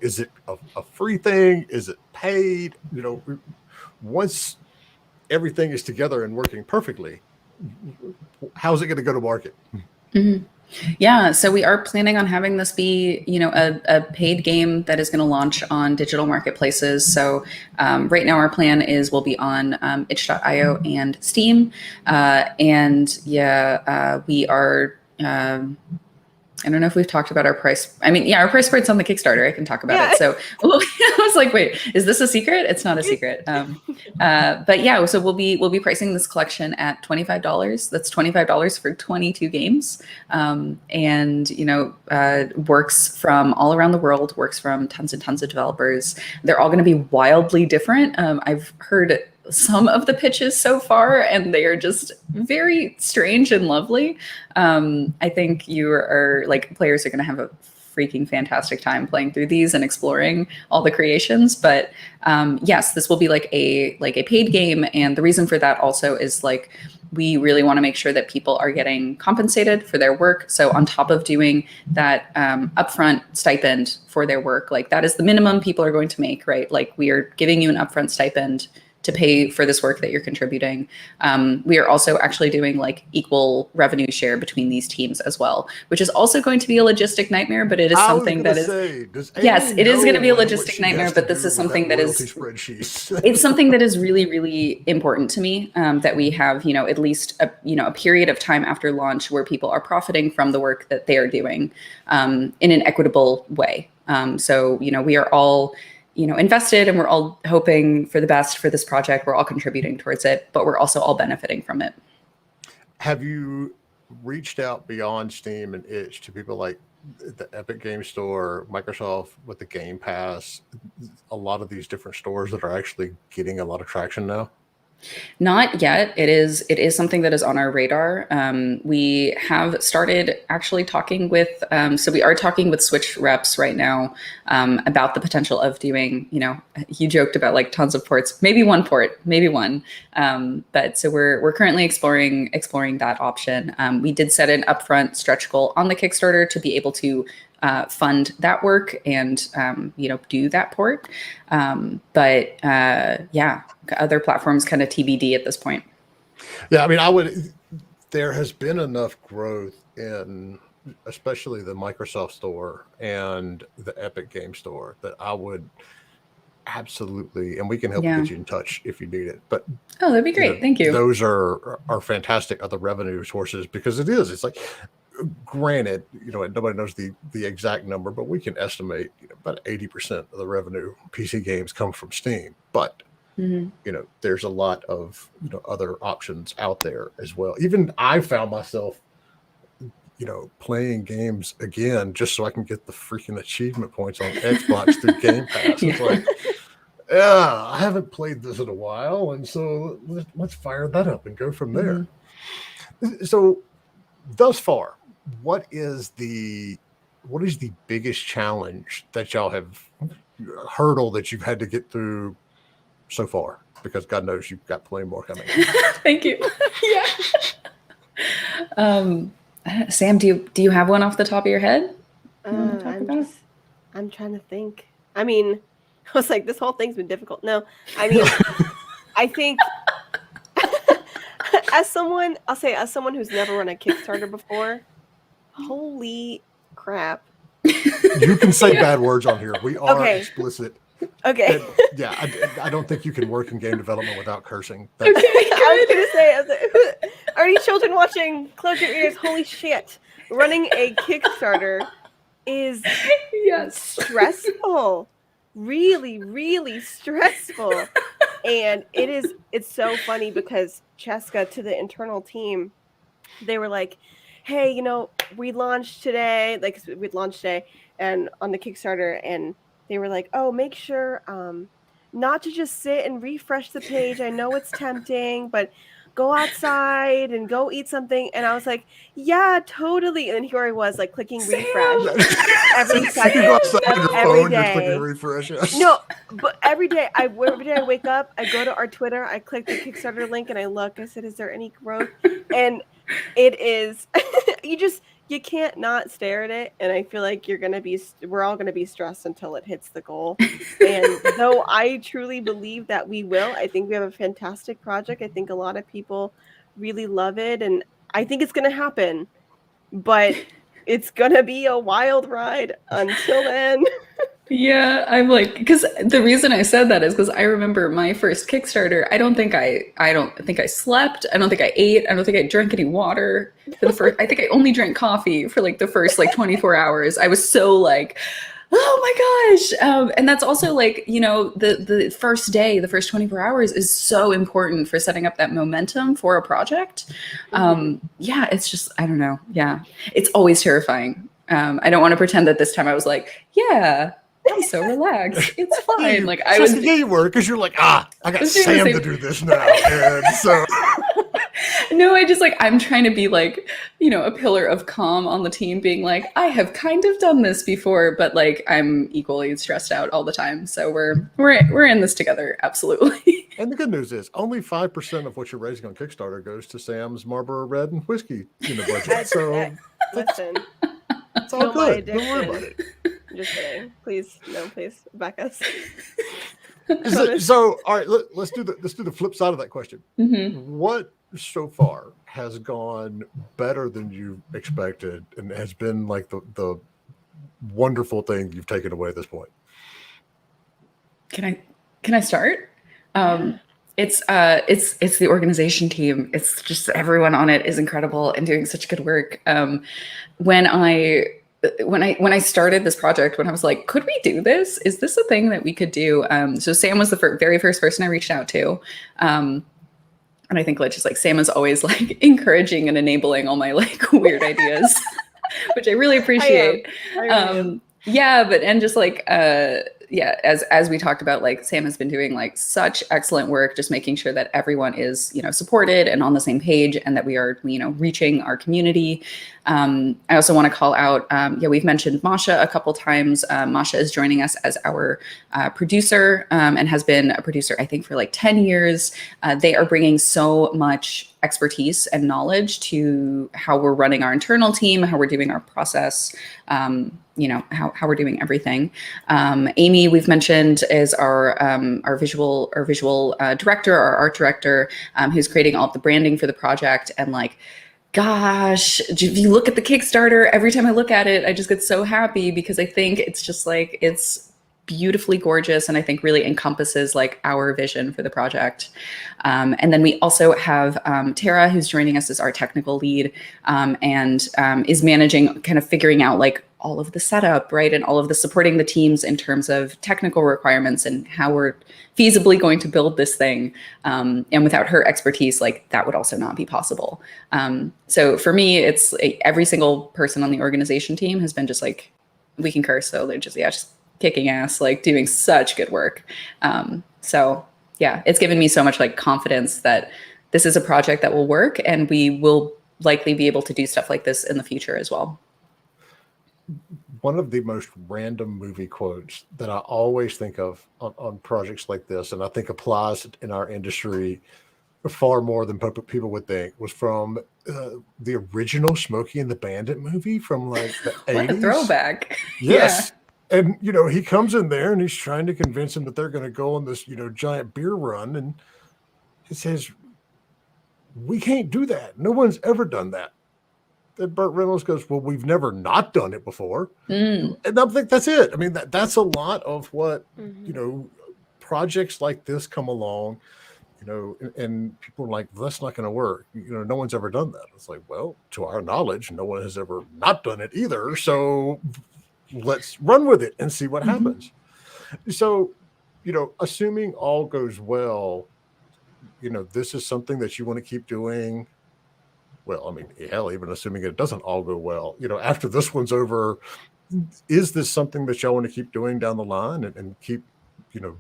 C: Is it a free thing? Is it paid? Once everything is together and working perfectly, how's it going to go to market?
B: Mm-hmm. Yeah, so we are planning on having this be, a paid game that is going to launch on digital marketplaces. So right now our plan is we'll be on itch.io and Steam. We are... I don't know if we've talked about our price. I mean, our price point's on the Kickstarter. I can talk about it. So I was like, wait, is this a secret? It's not a secret. So we'll be pricing this collection at $25. That's $25 for 22 games. Works from all around the world, works from tons and tons of developers. They're all going to be wildly different. I've heard some of the pitches so far, and they are just very strange and lovely. I think players are going to have a freaking fantastic time playing through these and exploring all the creations. But yes, this will be like a paid game, and the reason for that also is we really want to make sure that people are getting compensated for their work. So on top of doing that upfront stipend for their work, that is the minimum people are going to make, right? We are giving you an upfront stipend to pay for this work that you're contributing. We are also actually doing equal revenue share between these teams as well, which is also going to be a logistic nightmare, but it is something that is, yes, it is going to be a logistic nightmare, but this is something that is, it's something that is really, really important to me, that we have, at least a period of time after launch where people are profiting from the work that they are doing in an equitable way. We are all invested, and we're all hoping for the best for this project. We're all contributing towards it, but we're also all benefiting from it.
C: Have you reached out beyond Steam and itch to people like the Epic Game Store, Microsoft with the Game Pass, a lot of these different stores that are actually getting a lot of traction now?
B: Not yet. It is something that is on our radar. We have started actually talking with, so we are talking with Switch reps right now about the potential of doing, you joked about tons of ports, maybe one port, maybe one. But so we're currently exploring that option. We did set an upfront stretch goal on the Kickstarter to be able to fund that work and do that port. Other platforms kind of TBD at this point.
C: Yeah, I mean, there has been enough growth in especially the Microsoft Store and the Epic Game Store, that I would absolutely, and we can help get you in touch if you need it. But
B: that'd be great. Thank you.
C: Those are fantastic other revenue sources, because it's like, granted, nobody knows the exact number, but we can estimate about 80% of the revenue PC games come from Steam. But there's a lot of other options out there as well. Even I found myself playing games again just so I can get the freaking achievement points on Xbox through Game Pass. It's like, yeah, I haven't played this in a while, and so let's fire that up and go from there. So thus far, what is the biggest challenge that y'all have hurdle that you've had to get through so far? Because God knows you've got plenty more coming.
B: Thank you. Sam, do you have one off the top of your head?
D: I'm trying to think. I mean, I was like, this whole thing's been difficult. No, I mean, I think as someone who's never run a Kickstarter before, holy crap.
C: You can say bad words on here. We are explicit.
D: Okay.
C: I don't think you can work in game development without cursing.
B: Okay,
D: I was gonna say, are any children watching? Close your ears. Holy shit! Running a Kickstarter is stressful. Really, really stressful. And it's so funny because Francesca, to the internal team, they were like, hey, we launched today, and on the Kickstarter, and they were like, oh, make sure not to just sit and refresh the page. I know it's tempting, but go outside and go eat something. And I was like, yeah, totally. And here I was, like, clicking refresh every second, every day.
C: Clicking refresh.
D: No, but every day I wake up, I go to our Twitter, I click the Kickstarter link, and I look. I said, is there any growth? And it is. You can't not stare at it, and I feel like we're all gonna be stressed until it hits the goal. And though I truly believe that we will, I think we have a fantastic project. I think a lot of people really love it, and I think it's gonna happen. But it's gonna be a wild ride until then.
B: Yeah, I'm like, because the reason I said that is because I remember my first Kickstarter. I don't think I slept. I don't think I ate. I don't think I drank any water for the first. I think I only drank coffee for like the first 24 hours. I was so like, oh my gosh. And that's also like, the first day, the first 24 hours is so important for setting up that momentum for a project. It's just, I don't know. Yeah, it's always terrifying. I don't want to pretend that this time I was like, yeah, I'm so relaxed. It's fine. Like I was.
C: Yeah, you were, because you're like, I got Sam to do this now, and so.
B: No, I'm trying to be like, a pillar of calm on the team, being like, I have kind of done this before, but like I'm equally stressed out all the time. So we're in this together, absolutely.
C: And the good news is, only 5% of what you're raising on Kickstarter goes to Sam's Marlboro Red and whiskey budget. So
D: listen,
C: it's all good. Don't worry about it.
D: I'm just kidding. Please back us.
C: So all right, let's do the flip side of that question. What so far has gone better than you expected and has been like the wonderful thing you've taken away at this point?
B: Can I start? It's the organization team. It's just everyone on it is incredible and doing such good work. When I started this project, when I was like, could we do this? Is this a thing that we could do? So Sam was the very first person I reached out to. And I think Sam is always like encouraging and enabling all my like weird ideas, which I really appreciate.
D: I am.
B: As we talked about, like Sam has been doing like such excellent work, just making sure that everyone is, supported and on the same page, and that we are, reaching our community. I also want to call out, we've mentioned Masha a couple times. Masha is joining us as our producer and has been a producer, I think, for like 10 years. They are bringing so much expertise and knowledge to how we're running our internal team, how we're doing our process, how we're doing everything. Amy, we've mentioned, is our visual director, our art director, who's creating all of the branding for the project. And like, Gosh, if you look at the Kickstarter, every time I look at it, I just get so happy because I think it's just like, it's beautifully gorgeous, and I think really encompasses like our vision for the project. And then we also have Tara, who's joining us as our technical lead, and is managing, kind of figuring out like all of the setup, right, and all of the supporting the teams in terms of technical requirements and how we're feasibly going to build this thing. And without her expertise, like that would also not be possible. So for me, it's every single person on the organization team has been just like, we can curse, so they're just kicking ass, like doing such good work. So yeah, it's given me so much like confidence that this is a project that will work, and we will likely be able to do stuff like this in the future as well.
C: One of the most random movie quotes that I always think of on projects like this, and I think applies in our industry far more than people would think, was from the original Smokey and the Bandit movie from like the 80s.
B: What a throwback.
C: Yes. Yeah. And, you know, he comes in there and he's trying to convince him that they're going to go on this, you know, giant beer run. And he says, we can't do that. No one's ever done that. And Burt Reynolds goes, well, we've never not done it before. And I think that's it. I mean, that's a lot of what, you know, projects like this come along, you know, and people are like, well, that's not going to work. You know, no one's ever done that. It's like, well, to our knowledge, no one has ever not done it either. So let's run with it and see what happens. So, you know, assuming all goes well, you know, this is something that you want to keep doing. Well, I mean, hell, even assuming it doesn't all go well, you know, after this one's over, is this something that y'all want to keep doing down the line and keep, you know,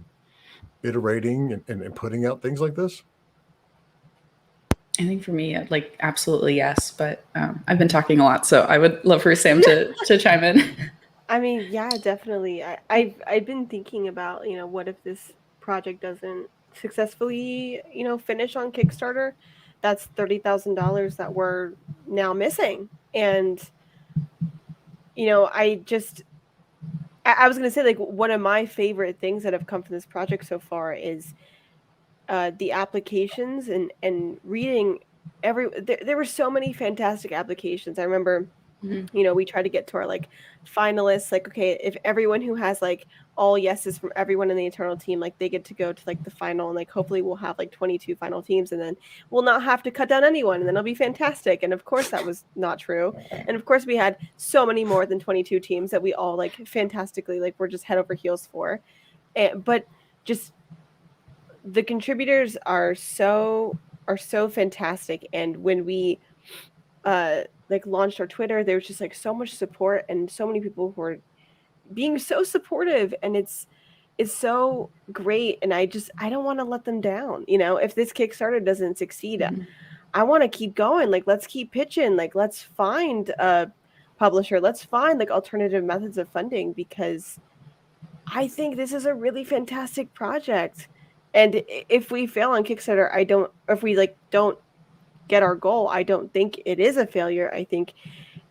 C: iterating and putting out things like this?
B: I think for me, like, absolutely yes. But I've been talking a lot, so I would love for Sam to chime in.
D: I mean, yeah, definitely. I've been thinking about, you know, what if this project doesn't successfully, you know, finish on Kickstarter? That's $30,000 that we're now missing. And, you know, I was going to say, like, one of my favorite things that have come from this project so far is the applications and reading there were so many fantastic applications. I remember, you know, we tried to get to our like finalists, like, okay, if everyone who has like all yeses from everyone in the internal team, like they get to go to like the final, and like hopefully we'll have like 22 final teams, and then we'll not have to cut down anyone, and then it'll be fantastic. And of course that was not true. And of course we had so many more than 22 teams that we all like fantastically like were just head over heels for. But just the contributors are so fantastic. And when we like launched our Twitter, there was just like so much support and so many people who are being so supportive, and it's so great. And I don't want to let them down. You know, if this Kickstarter doesn't succeed, I want to keep going. Like, let's keep pitching. Like, let's find a publisher. Let's find like alternative methods of funding, because I think this is a really fantastic project. And if we fail on Kickstarter, if we like don't get our goal, I don't think it is a failure. I think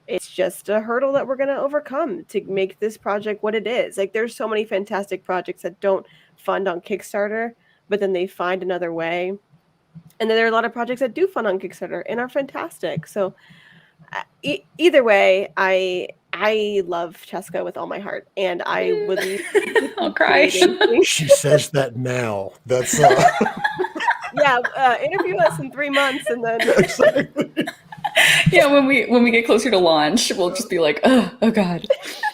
D: it's just a hurdle that we're going to overcome to make this project what it is. Like, there's so many fantastic projects that don't fund on Kickstarter, but then they find another way. And then there are a lot of projects that do fund on Kickstarter and are fantastic. So either way, I love Francesca with all my heart, and I would
B: I'll cry.
C: She says that now. That's
D: yeah, interview us in 3 months, and then
C: exactly.
B: Yeah, when we get closer to launch, we'll just be like, oh God.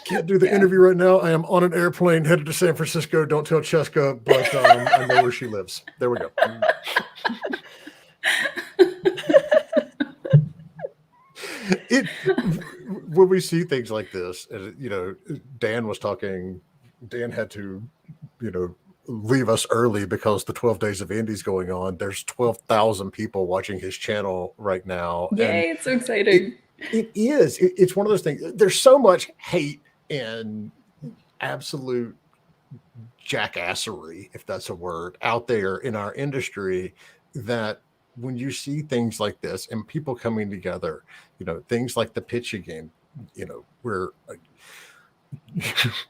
C: Can't do the interview right now. I am on an airplane headed to San Francisco. Don't tell Cheska, but I know where she lives. There we go. When we see things like this, you know, Dan had to, you know, leave us early because the 12 Days of Indie's going on. There's 12,000 people watching his channel right now.
B: Yay, it's so exciting.
C: It is. It's one of those things. There's so much hate and absolute jackassery, if that's a word, out there in our industry, that when you see things like this and people coming together, you know, things like the pitching game, you know, where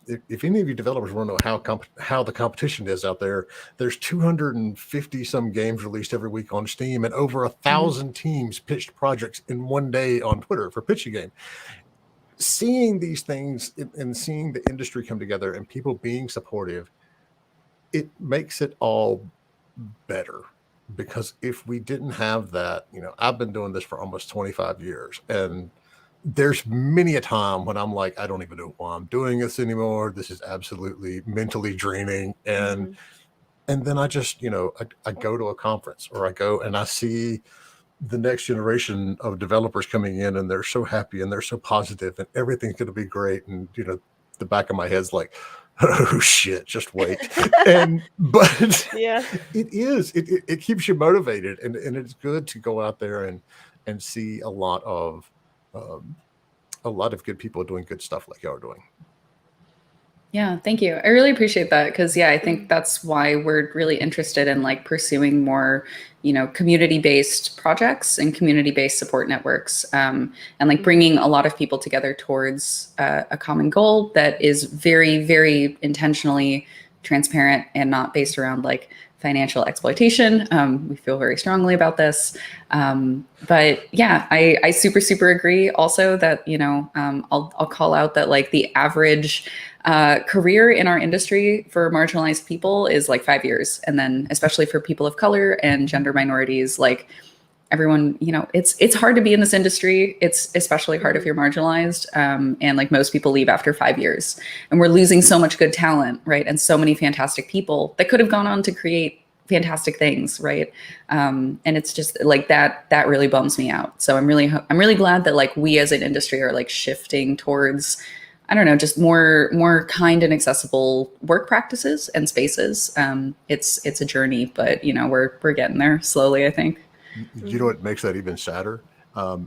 C: if any of you developers want to know how the competition is out there, there's 250 some games released every week on Steam, and over 1,000 teams pitched projects in one day on Twitter for Pitch a Game. Seeing these things and seeing the industry come together and people being supportive, it makes it all better. Because if we didn't have that, I've been doing this for almost 25 years, and there's many a time when I'm like, I don't even know why I'm doing this anymore. This is absolutely mentally draining. And then I just, I go to a conference, or I go and I see the next generation of developers coming in, and they're so happy and they're so positive and everything's going to be great. And, the back of my head's like, oh shit, just wait. But
D: Yeah,
C: it keeps you motivated, and it's good to go out there and see a lot of good people doing good stuff like y'all are doing.
B: Yeah, thank you. I really appreciate that, because I think that's why we're really interested in like pursuing more, community-based projects and community-based support networks, and like bringing a lot of people together towards a common goal that is very, very intentionally transparent and not based around like financial exploitation. We feel very strongly about this. But yeah, I super, super agree also that, I'll call out that like the average career in our industry for marginalized people is like 5 years. And then especially for people of color and gender minorities, like everyone, it's hard to be in this industry. It's especially hard if you're marginalized. And like most people leave after 5 years, and we're losing so much good talent, right? And so many fantastic people that could have gone on to create fantastic things, right? And it's just like that really bums me out. So I'm really glad that like we as an industry are like shifting towards, I don't know, just more kind and accessible work practices and spaces. It's a journey, but we're getting there slowly, I think.
C: You know what makes that even sadder?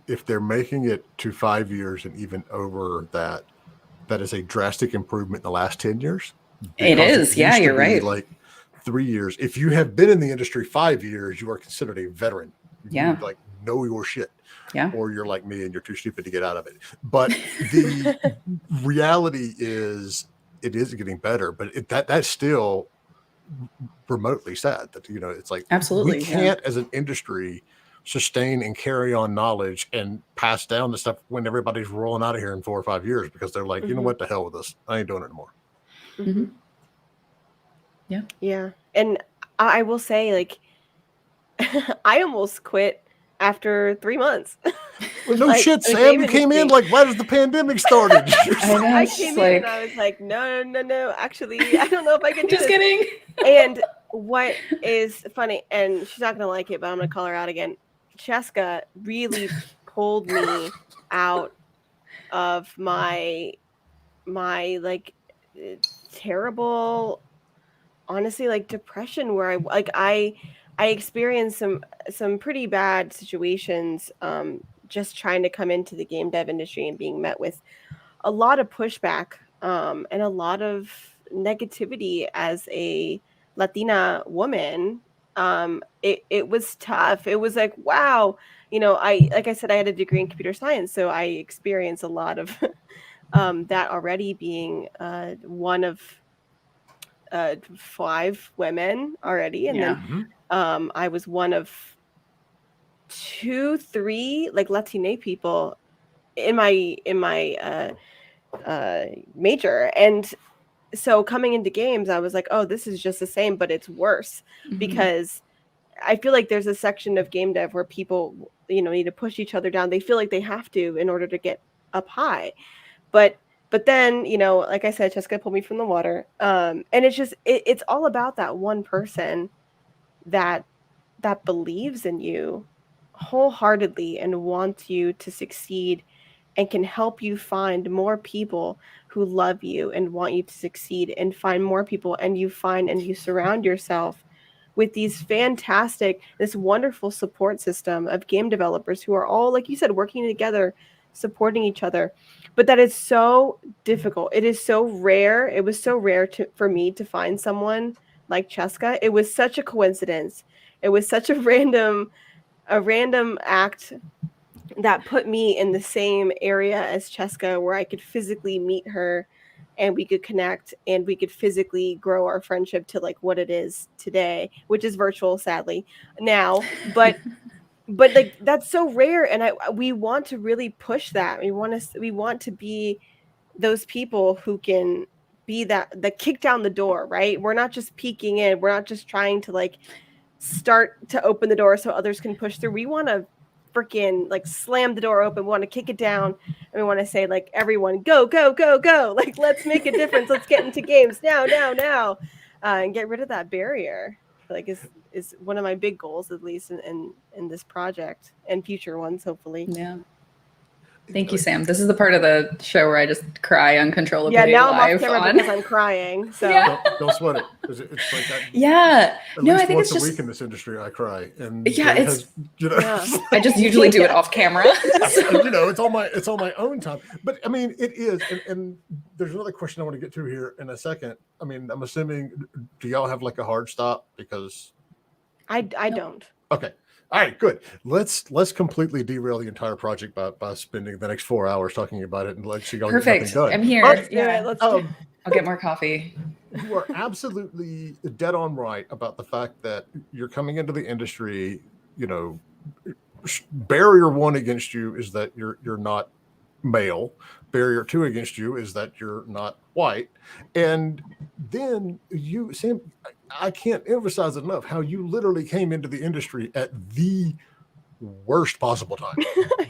C: If they're making it to 5 years and even over that is a drastic improvement in the last 10 years.
B: It is. Yeah, you're right.
C: Like 3 years. If you have been in the industry 5 years, you are considered a veteran.
B: Yeah.
C: You like know your shit.
B: Yeah.
C: Or you're like me and you're too stupid to get out of it. But the reality is it is getting better, but that's still remotely sad that, it's like,
B: absolutely,
C: we can't as an industry sustain and carry on knowledge and pass down the stuff when everybody's rolling out of here in 4 or 5 years, because they're like, you know what, the hell with this. I ain't doing it anymore.
B: Yeah.
D: Yeah. And I will say, like, I almost quit after 3 months.
C: Well, no like, shit, Sam. You came in like right as the pandemic started.
D: I came in and I was like, no. Actually, I don't know if I can do
B: just
D: this.
B: Kidding.
D: And what is funny, and she's not going to like it, but I'm going to call her out again. Francesca really pulled me out of my like terrible, honestly, like depression, where I experienced some pretty bad situations just trying to come into the game dev industry and being met with a lot of pushback and a lot of negativity as a Latina woman. It was tough. It was like, wow, like I said, I had a degree in computer science, so I experienced a lot of that already, being one of 5 women already, and then I was one of 2, 3 like Latina people in my major. And so coming into games, I was like, oh, this is just the same, but it's worse, because I feel like there's a section of game dev where people, need to push each other down. They feel like they have to in order to get up high. But then, like I said, Jessica pulled me from the water. And it's just, it's all about that one person that believes in you wholeheartedly and wants you to succeed, and can help you find more people who love you and want you to succeed, and find more people, and you surround yourself with these this wonderful support system of game developers who are all, like you said, working together, supporting each other. But that is so difficult. It is so rare. It was so rare for me to find someone like Cheska. It was such a coincidence. It was such a random act that put me in the same area as Cheska, where I could physically meet her and we could connect and we could physically grow our friendship to like what it is today, which is virtual, sadly now, but like that's so rare. And we want to really push that. We want to be those people who can be the kick down the door, right? We're not just peeking in. We're not just trying to like start to open the door so others can push through. We want to freaking like slam the door open. We want to kick it down, and we want to say like, everyone go, go, go, go. Like, let's make a difference. Let's get into games now, and get rid of that barrier. Like is one of my big goals, at least in this project and future ones, hopefully.
B: Yeah. Thank you, Sam. This is the part of the show where I just cry uncontrollably.
D: Yeah, now I'm
B: live
D: off camera because I'm crying. So
B: Yeah.
C: Don't sweat it. It's like that.
B: Yeah.
C: At
B: No,
C: least
B: I think
C: once
B: it's
C: a
B: just
C: week in this industry, I cry. And
B: Yeah,
C: Jay
B: it's-
D: Yeah.
B: I just usually do it off camera. So-
C: you know, it's on my own time. But I mean, it is. And there's another question I want to get to here in a second. I mean, I'm assuming, do y'all have like a hard stop? Because
D: I don't.
C: okay. All right, good. Let's completely derail the entire project by spending the next 4 hours talking about it and let you all get
B: Perfect.
C: nothing done.
B: I'm here.
D: Let's do
B: Yeah.
D: it. Let's do it.
B: I'll get more coffee.
C: You are absolutely dead on right about the fact that you're coming into the industry. You know, barrier one against you is that you're not male. Barrier two against you is that you're not white. And then you, Sam, I can't emphasize enough how you literally came into the industry at the worst possible time,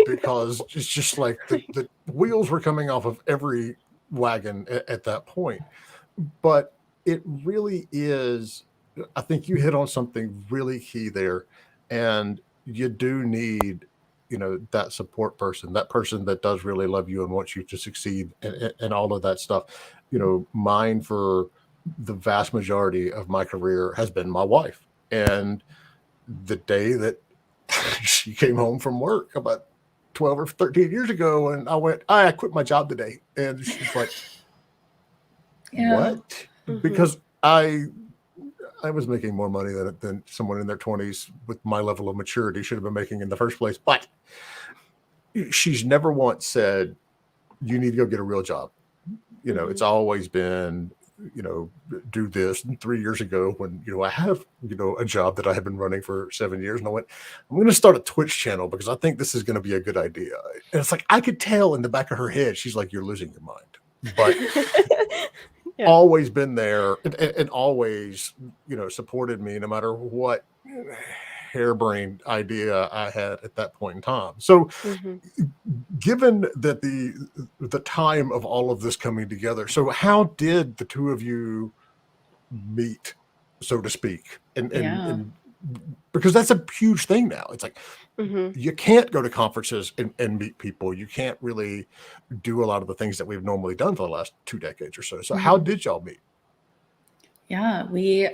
C: because it's just like the wheels were coming off of every wagon at that point. But it really is, I think you hit on something really key there. And you do need, you know, that support person, that person that does really love you and wants you to succeed, and all of that stuff. You know, mine for the vast majority of my career has been my wife. And the day that she came home from work about 12 or 13 years ago, and I went, I quit my job today. And she's like,
B: Yeah.
C: what? Because I was making more money than someone in their 20s with my level of maturity should have been making in the first place. But she's never once said, you need to go get a real job. You know, it's always been, you know, do this. And 3 years ago, when, you know, I have, you know, a job that I have been running for 7 years, and I went, I'm going to start a Twitch channel because I think this is going to be a good idea. And it's like, I could tell in the back of her head, she's like, you're losing your mind. But
D: Yeah.
C: always been there and always, you know, supported me no matter what harebrained idea I had at that point in time. So given that the time of all of this coming together, so how did the two of you meet, so to speak? And because that's a huge thing now. It's like, you can't go to conferences and meet people. You can't really do a lot of the things that we've normally done for the last 2 decades or so. So how did y'all meet?
B: Yeah, we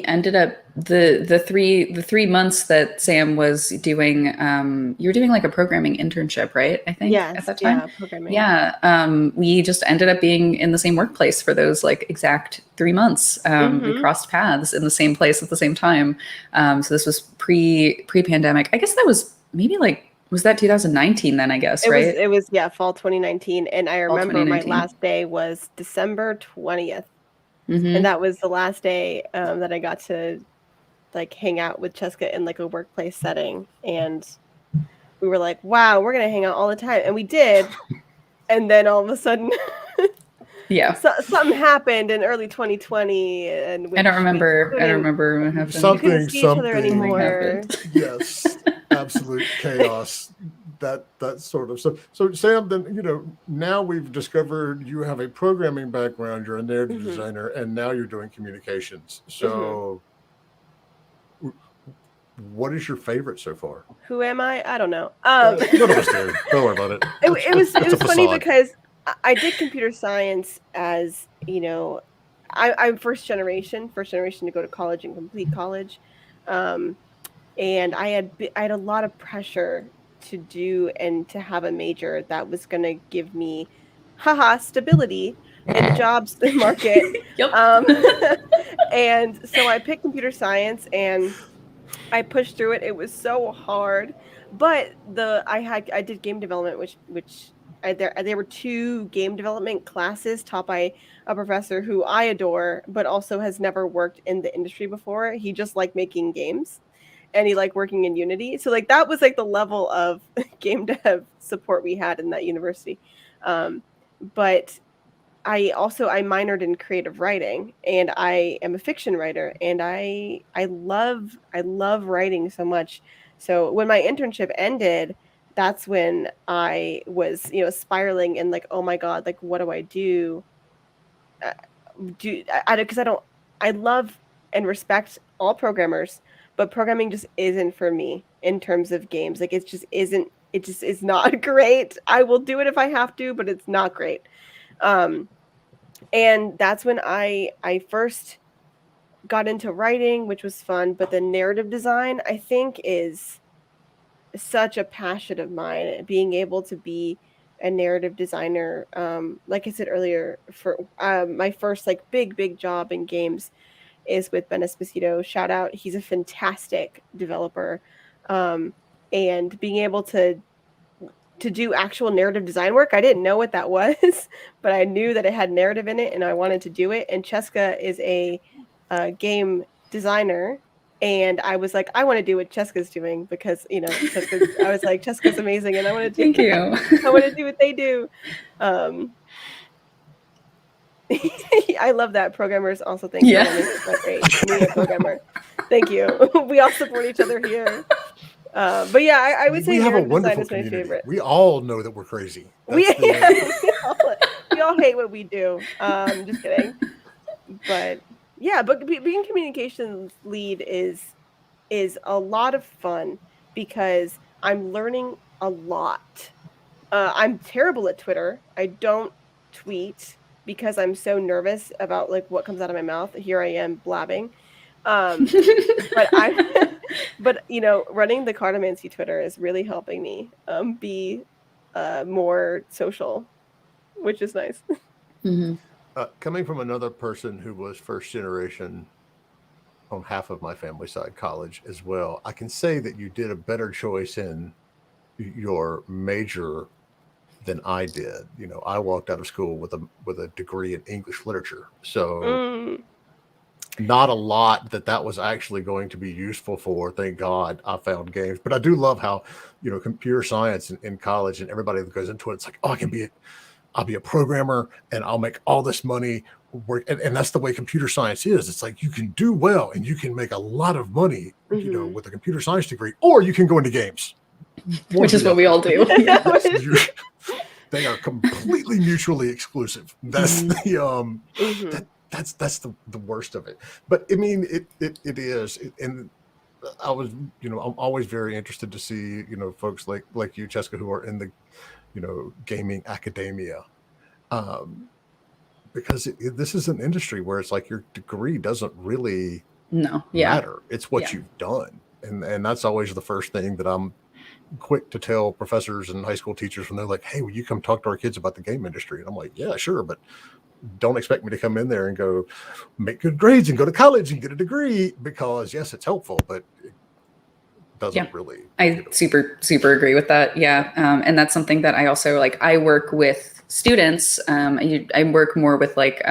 B: ended up the 3 months that Sam was doing. You were doing like a programming internship, right? I think at that time.
D: Yeah, programming.
B: Yeah, we just ended up being in the same workplace for those like exact 3 months. We crossed paths in the same place at the same time. So this was pre-pandemic. I guess that was maybe like, was that 2019 then? I guess, right?
D: It was fall 2019, and I remember my
B: 2019.
D: last day was December 20th. And that was the last day that I got to like hang out with Cheska in like a workplace setting. And we were like, wow, we're going to hang out all the time. And we did. And then all of a sudden, something happened in early 2020. And
B: I don't remember what happened.
D: Couldn't see each other anymore.
C: Yes, absolute chaos. That sort of stuff. So Sam, then, you know, now we've discovered you have a programming background, you're a narrative designer, and now you're doing communications. So what is your favorite so far?
D: Who am I? I don't know.
C: None of us do. Don't worry about it.
D: It was funny
C: facade.
D: because I did computer science as, you know, I'm first generation to go to college and complete college. And I had a lot of pressure to do and to have a major that was going to give me stability in the jobs market. And so I picked computer science and I pushed through it. It was so hard, but I did game development, which there were 2 game development classes taught by a professor who I adore, but also has never worked in the industry before. He just liked making games, and he liked working in Unity. So like that was like the level of game dev support we had in that university. But I minored in creative writing, and I am a fiction writer, and I love writing so much. So when my internship ended, that's when I was, spiraling and like, oh my God, like what do I do? Because I love and respect all programmers, but programming just isn't for me in terms of games. Like it just is not great. I will do it if I have to, but it's not great. And that's when I first got into writing, which was fun. But the narrative design, I think, is such a passion of mine. Being able to be a narrative designer, like I said earlier, for my first like big job in games is with Ben Esposito. Shout out, he's a fantastic developer, and being able to do actual narrative design work. I didn't know what that was, but I knew that it had narrative in it and I wanted to do it. And Cheska is a game designer. And I was like, I want to do what Cheska's doing because, I was like, Cheska's amazing and I want to do
B: Thank you.
D: I want to do what they do. I love that. Programmers also think that's great. I need a programmer. Thank you. We all support each other here. But yeah, I would say
C: we have a
D: narrative design
C: wonderful
D: is my
C: community.
D: favorite.
C: We all know that we're crazy.
D: We all hate what we do. Just kidding. But yeah, but being communications lead is a lot of fun because I'm learning a lot. I'm terrible at Twitter. I don't tweet because I'm so nervous about like what comes out of my mouth. Here I am blabbing. But running the Cartomancy Twitter is really helping me be more social, which is nice.
B: Mm-hmm.
C: Coming from another person who was first generation on half of my family side college as well, I can say that you did a better choice in your major than I did. I walked out of school with a degree in English literature, so not a lot that was actually going to be useful for. Thank God I found games. But I do love how computer science in college and everybody that goes into it, it's like, oh, I'll be a programmer and I'll make all this money work. And that's the way computer science is. It's like you can do well and you can make a lot of money, with a computer science degree, or you can go into games.
B: Which is what we all do.
C: They are completely mutually exclusive. That's that's the worst of it. But I mean, it is. And I was, I'm always very interested to see, folks like you, Cheska, who are in the, gaming academia, because this is an industry where it's like your degree doesn't really matter. It's what you've done. And that's always the first thing that I'm quick to tell professors and high school teachers when they're like, hey, will you come talk to our kids about the game industry? And I'm like, yeah, sure. But don't expect me to come in there and go make good grades and go to college and get a degree, because yes, it's helpful, but it doesn't really.
B: I super agree with that. Yeah. And that's something that I also I work with students. I work more with like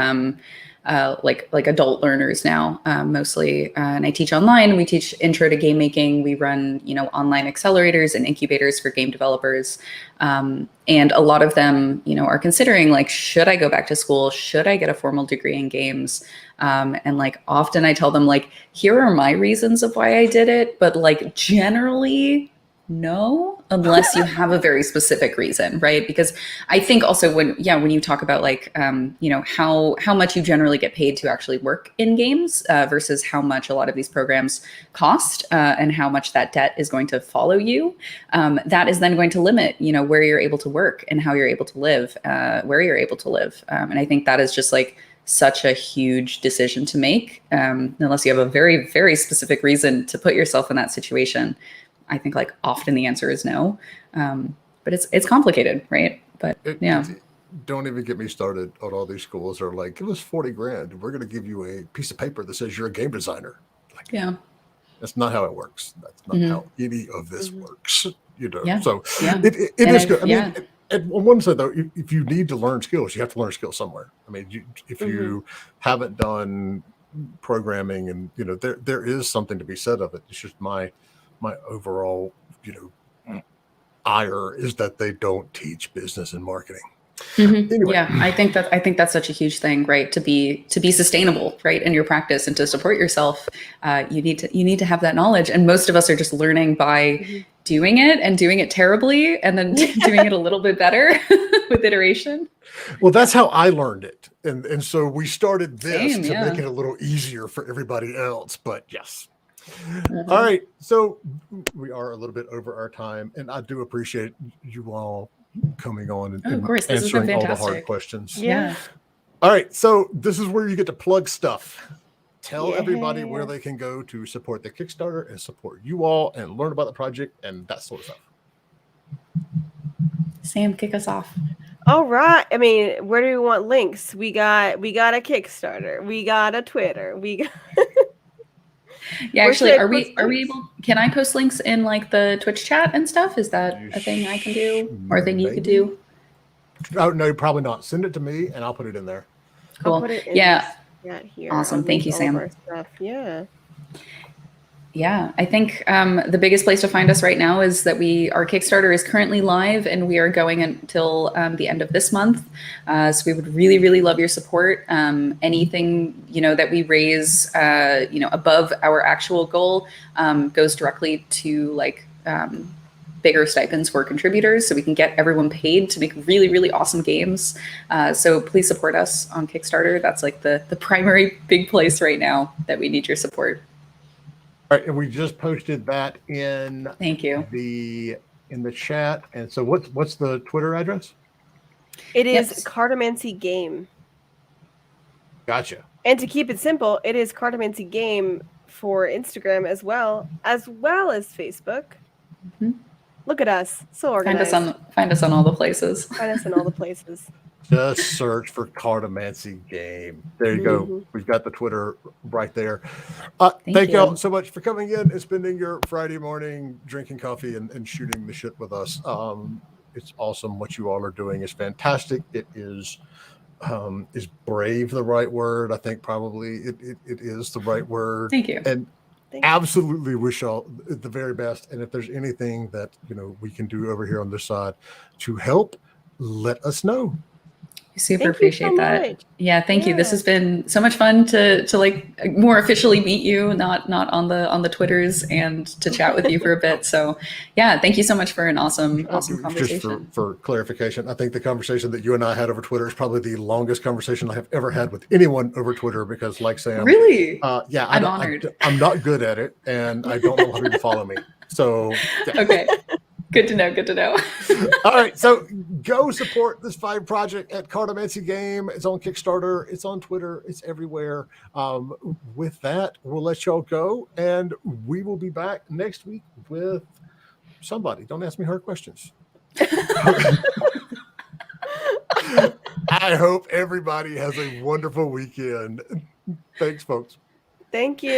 B: adult learners now, mostly. And I teach online. We teach intro to game making. We run, online accelerators and incubators for game developers. And a lot of them, are considering should I go back to school? Should I get a formal degree in games? And often I tell them here are my reasons of why I did it. But generally, no, unless you have a very specific reason, right? Because I think also when you talk about how much you generally get paid to actually work in games versus how much a lot of these programs cost and how much that debt is going to follow you, that is then going to limit, where you're able to work and how you're able to live, where you're able to live. And I think that is just such a huge decision to make, unless you have a very, very specific reason to put yourself in that situation. I think often the answer is no, but it's complicated, right? But
C: don't even get me started on all these schools that are give us 40 grand and we're going to give you a piece of paper that says you're a game designer. That's not how it works. That's not how any of this works. So it is good. I mean, And on one side, though, if you need to learn skills, you have to learn skills somewhere. I mean, if you haven't done programming, and there is something to be said of it. It's just my overall ire is that they don't teach business and marketing. Anyway.
B: Yeah, I think that's such a huge thing, right? To be sustainable, right, in your practice and to support yourself, you need to have that knowledge. And most of us are just learning by doing it and doing it terribly, and then doing it a little bit better with iteration.
C: Well, that's how I learned it, and so we started this to
B: yeah.
C: make it a little easier for everybody else. But yes. All right, so we are a little bit over our time, and I do appreciate you all coming on and,
B: of course, this
C: answering
B: has been
C: all the hard
B: fantastic.
C: questions.
B: Yeah.
C: All right, so this is where you get to plug stuff. Tell everybody where they can go to support the Kickstarter and support you all and learn about the project and that sort of stuff.
B: Sam, kick us off.
D: All right. I mean, where do we want links? We got a Kickstarter. We got a Twitter. We got
B: Yeah, actually, are we able? Can I post links in like the Twitch chat and stuff? Is that a thing I can do, or a thing you could do?
C: Oh no, probably not. Send it to me, and I'll put it in there.
B: Cool.
D: I'll put it in here.
B: Awesome. Thank you, Sam.
D: Yeah.
B: Yeah, I think the biggest place to find us right now is that our Kickstarter is currently live, and we are going until the end of this month. So we would really, really love your support. Anything that we raise, above our actual goal, goes directly to bigger stipends for contributors, so we can get everyone paid to make really, really awesome games. So please support us on Kickstarter. That's like the primary big place right now that we need your support.
C: All right, and we just posted that in
B: Thank you.
C: in the chat. And so what's the Twitter address?
D: It is Cartomancy Game.
C: Gotcha.
D: And to keep it simple, it is Cartomancy Game for Instagram as well as Facebook.
B: Mm-hmm.
D: Look at us, so organized.
B: Find us on all the places.
D: Find us in all the places.
C: Just search for Cartomancy Game. There you go. We've got the Twitter right there. Thank y'all so much for coming in and spending your Friday morning drinking coffee and shooting the shit with us. It's awesome. What you all are doing is fantastic. It is brave the right word? I think probably it is the right word.
B: Thank you.
C: And absolutely wish y'all the very best. And if there's anything that we can do over here on this side to help, let us know.
B: Super appreciate that. Yeah, thank you. This has been so much fun to more officially meet you, not on the Twitters, and to chat with you for a bit. So yeah, thank you so much for an awesome conversation.
C: Just for clarification, I think the conversation that you and I had over Twitter is probably the longest conversation I have ever had with anyone over Twitter, because like Sam,
B: really,
C: yeah,
B: I'm honored.
C: I'm not good at it, and I don't know how to follow me. So yeah.
B: Okay. Good to know.
C: All right, so go support this fine project at Cartomancy Game. It's on Kickstarter. It's on Twitter. It's everywhere. With that, we'll let y'all go, and we will be back next week with somebody. Don't ask me hard questions. I hope everybody has a wonderful weekend. Thanks, folks.
D: Thank you.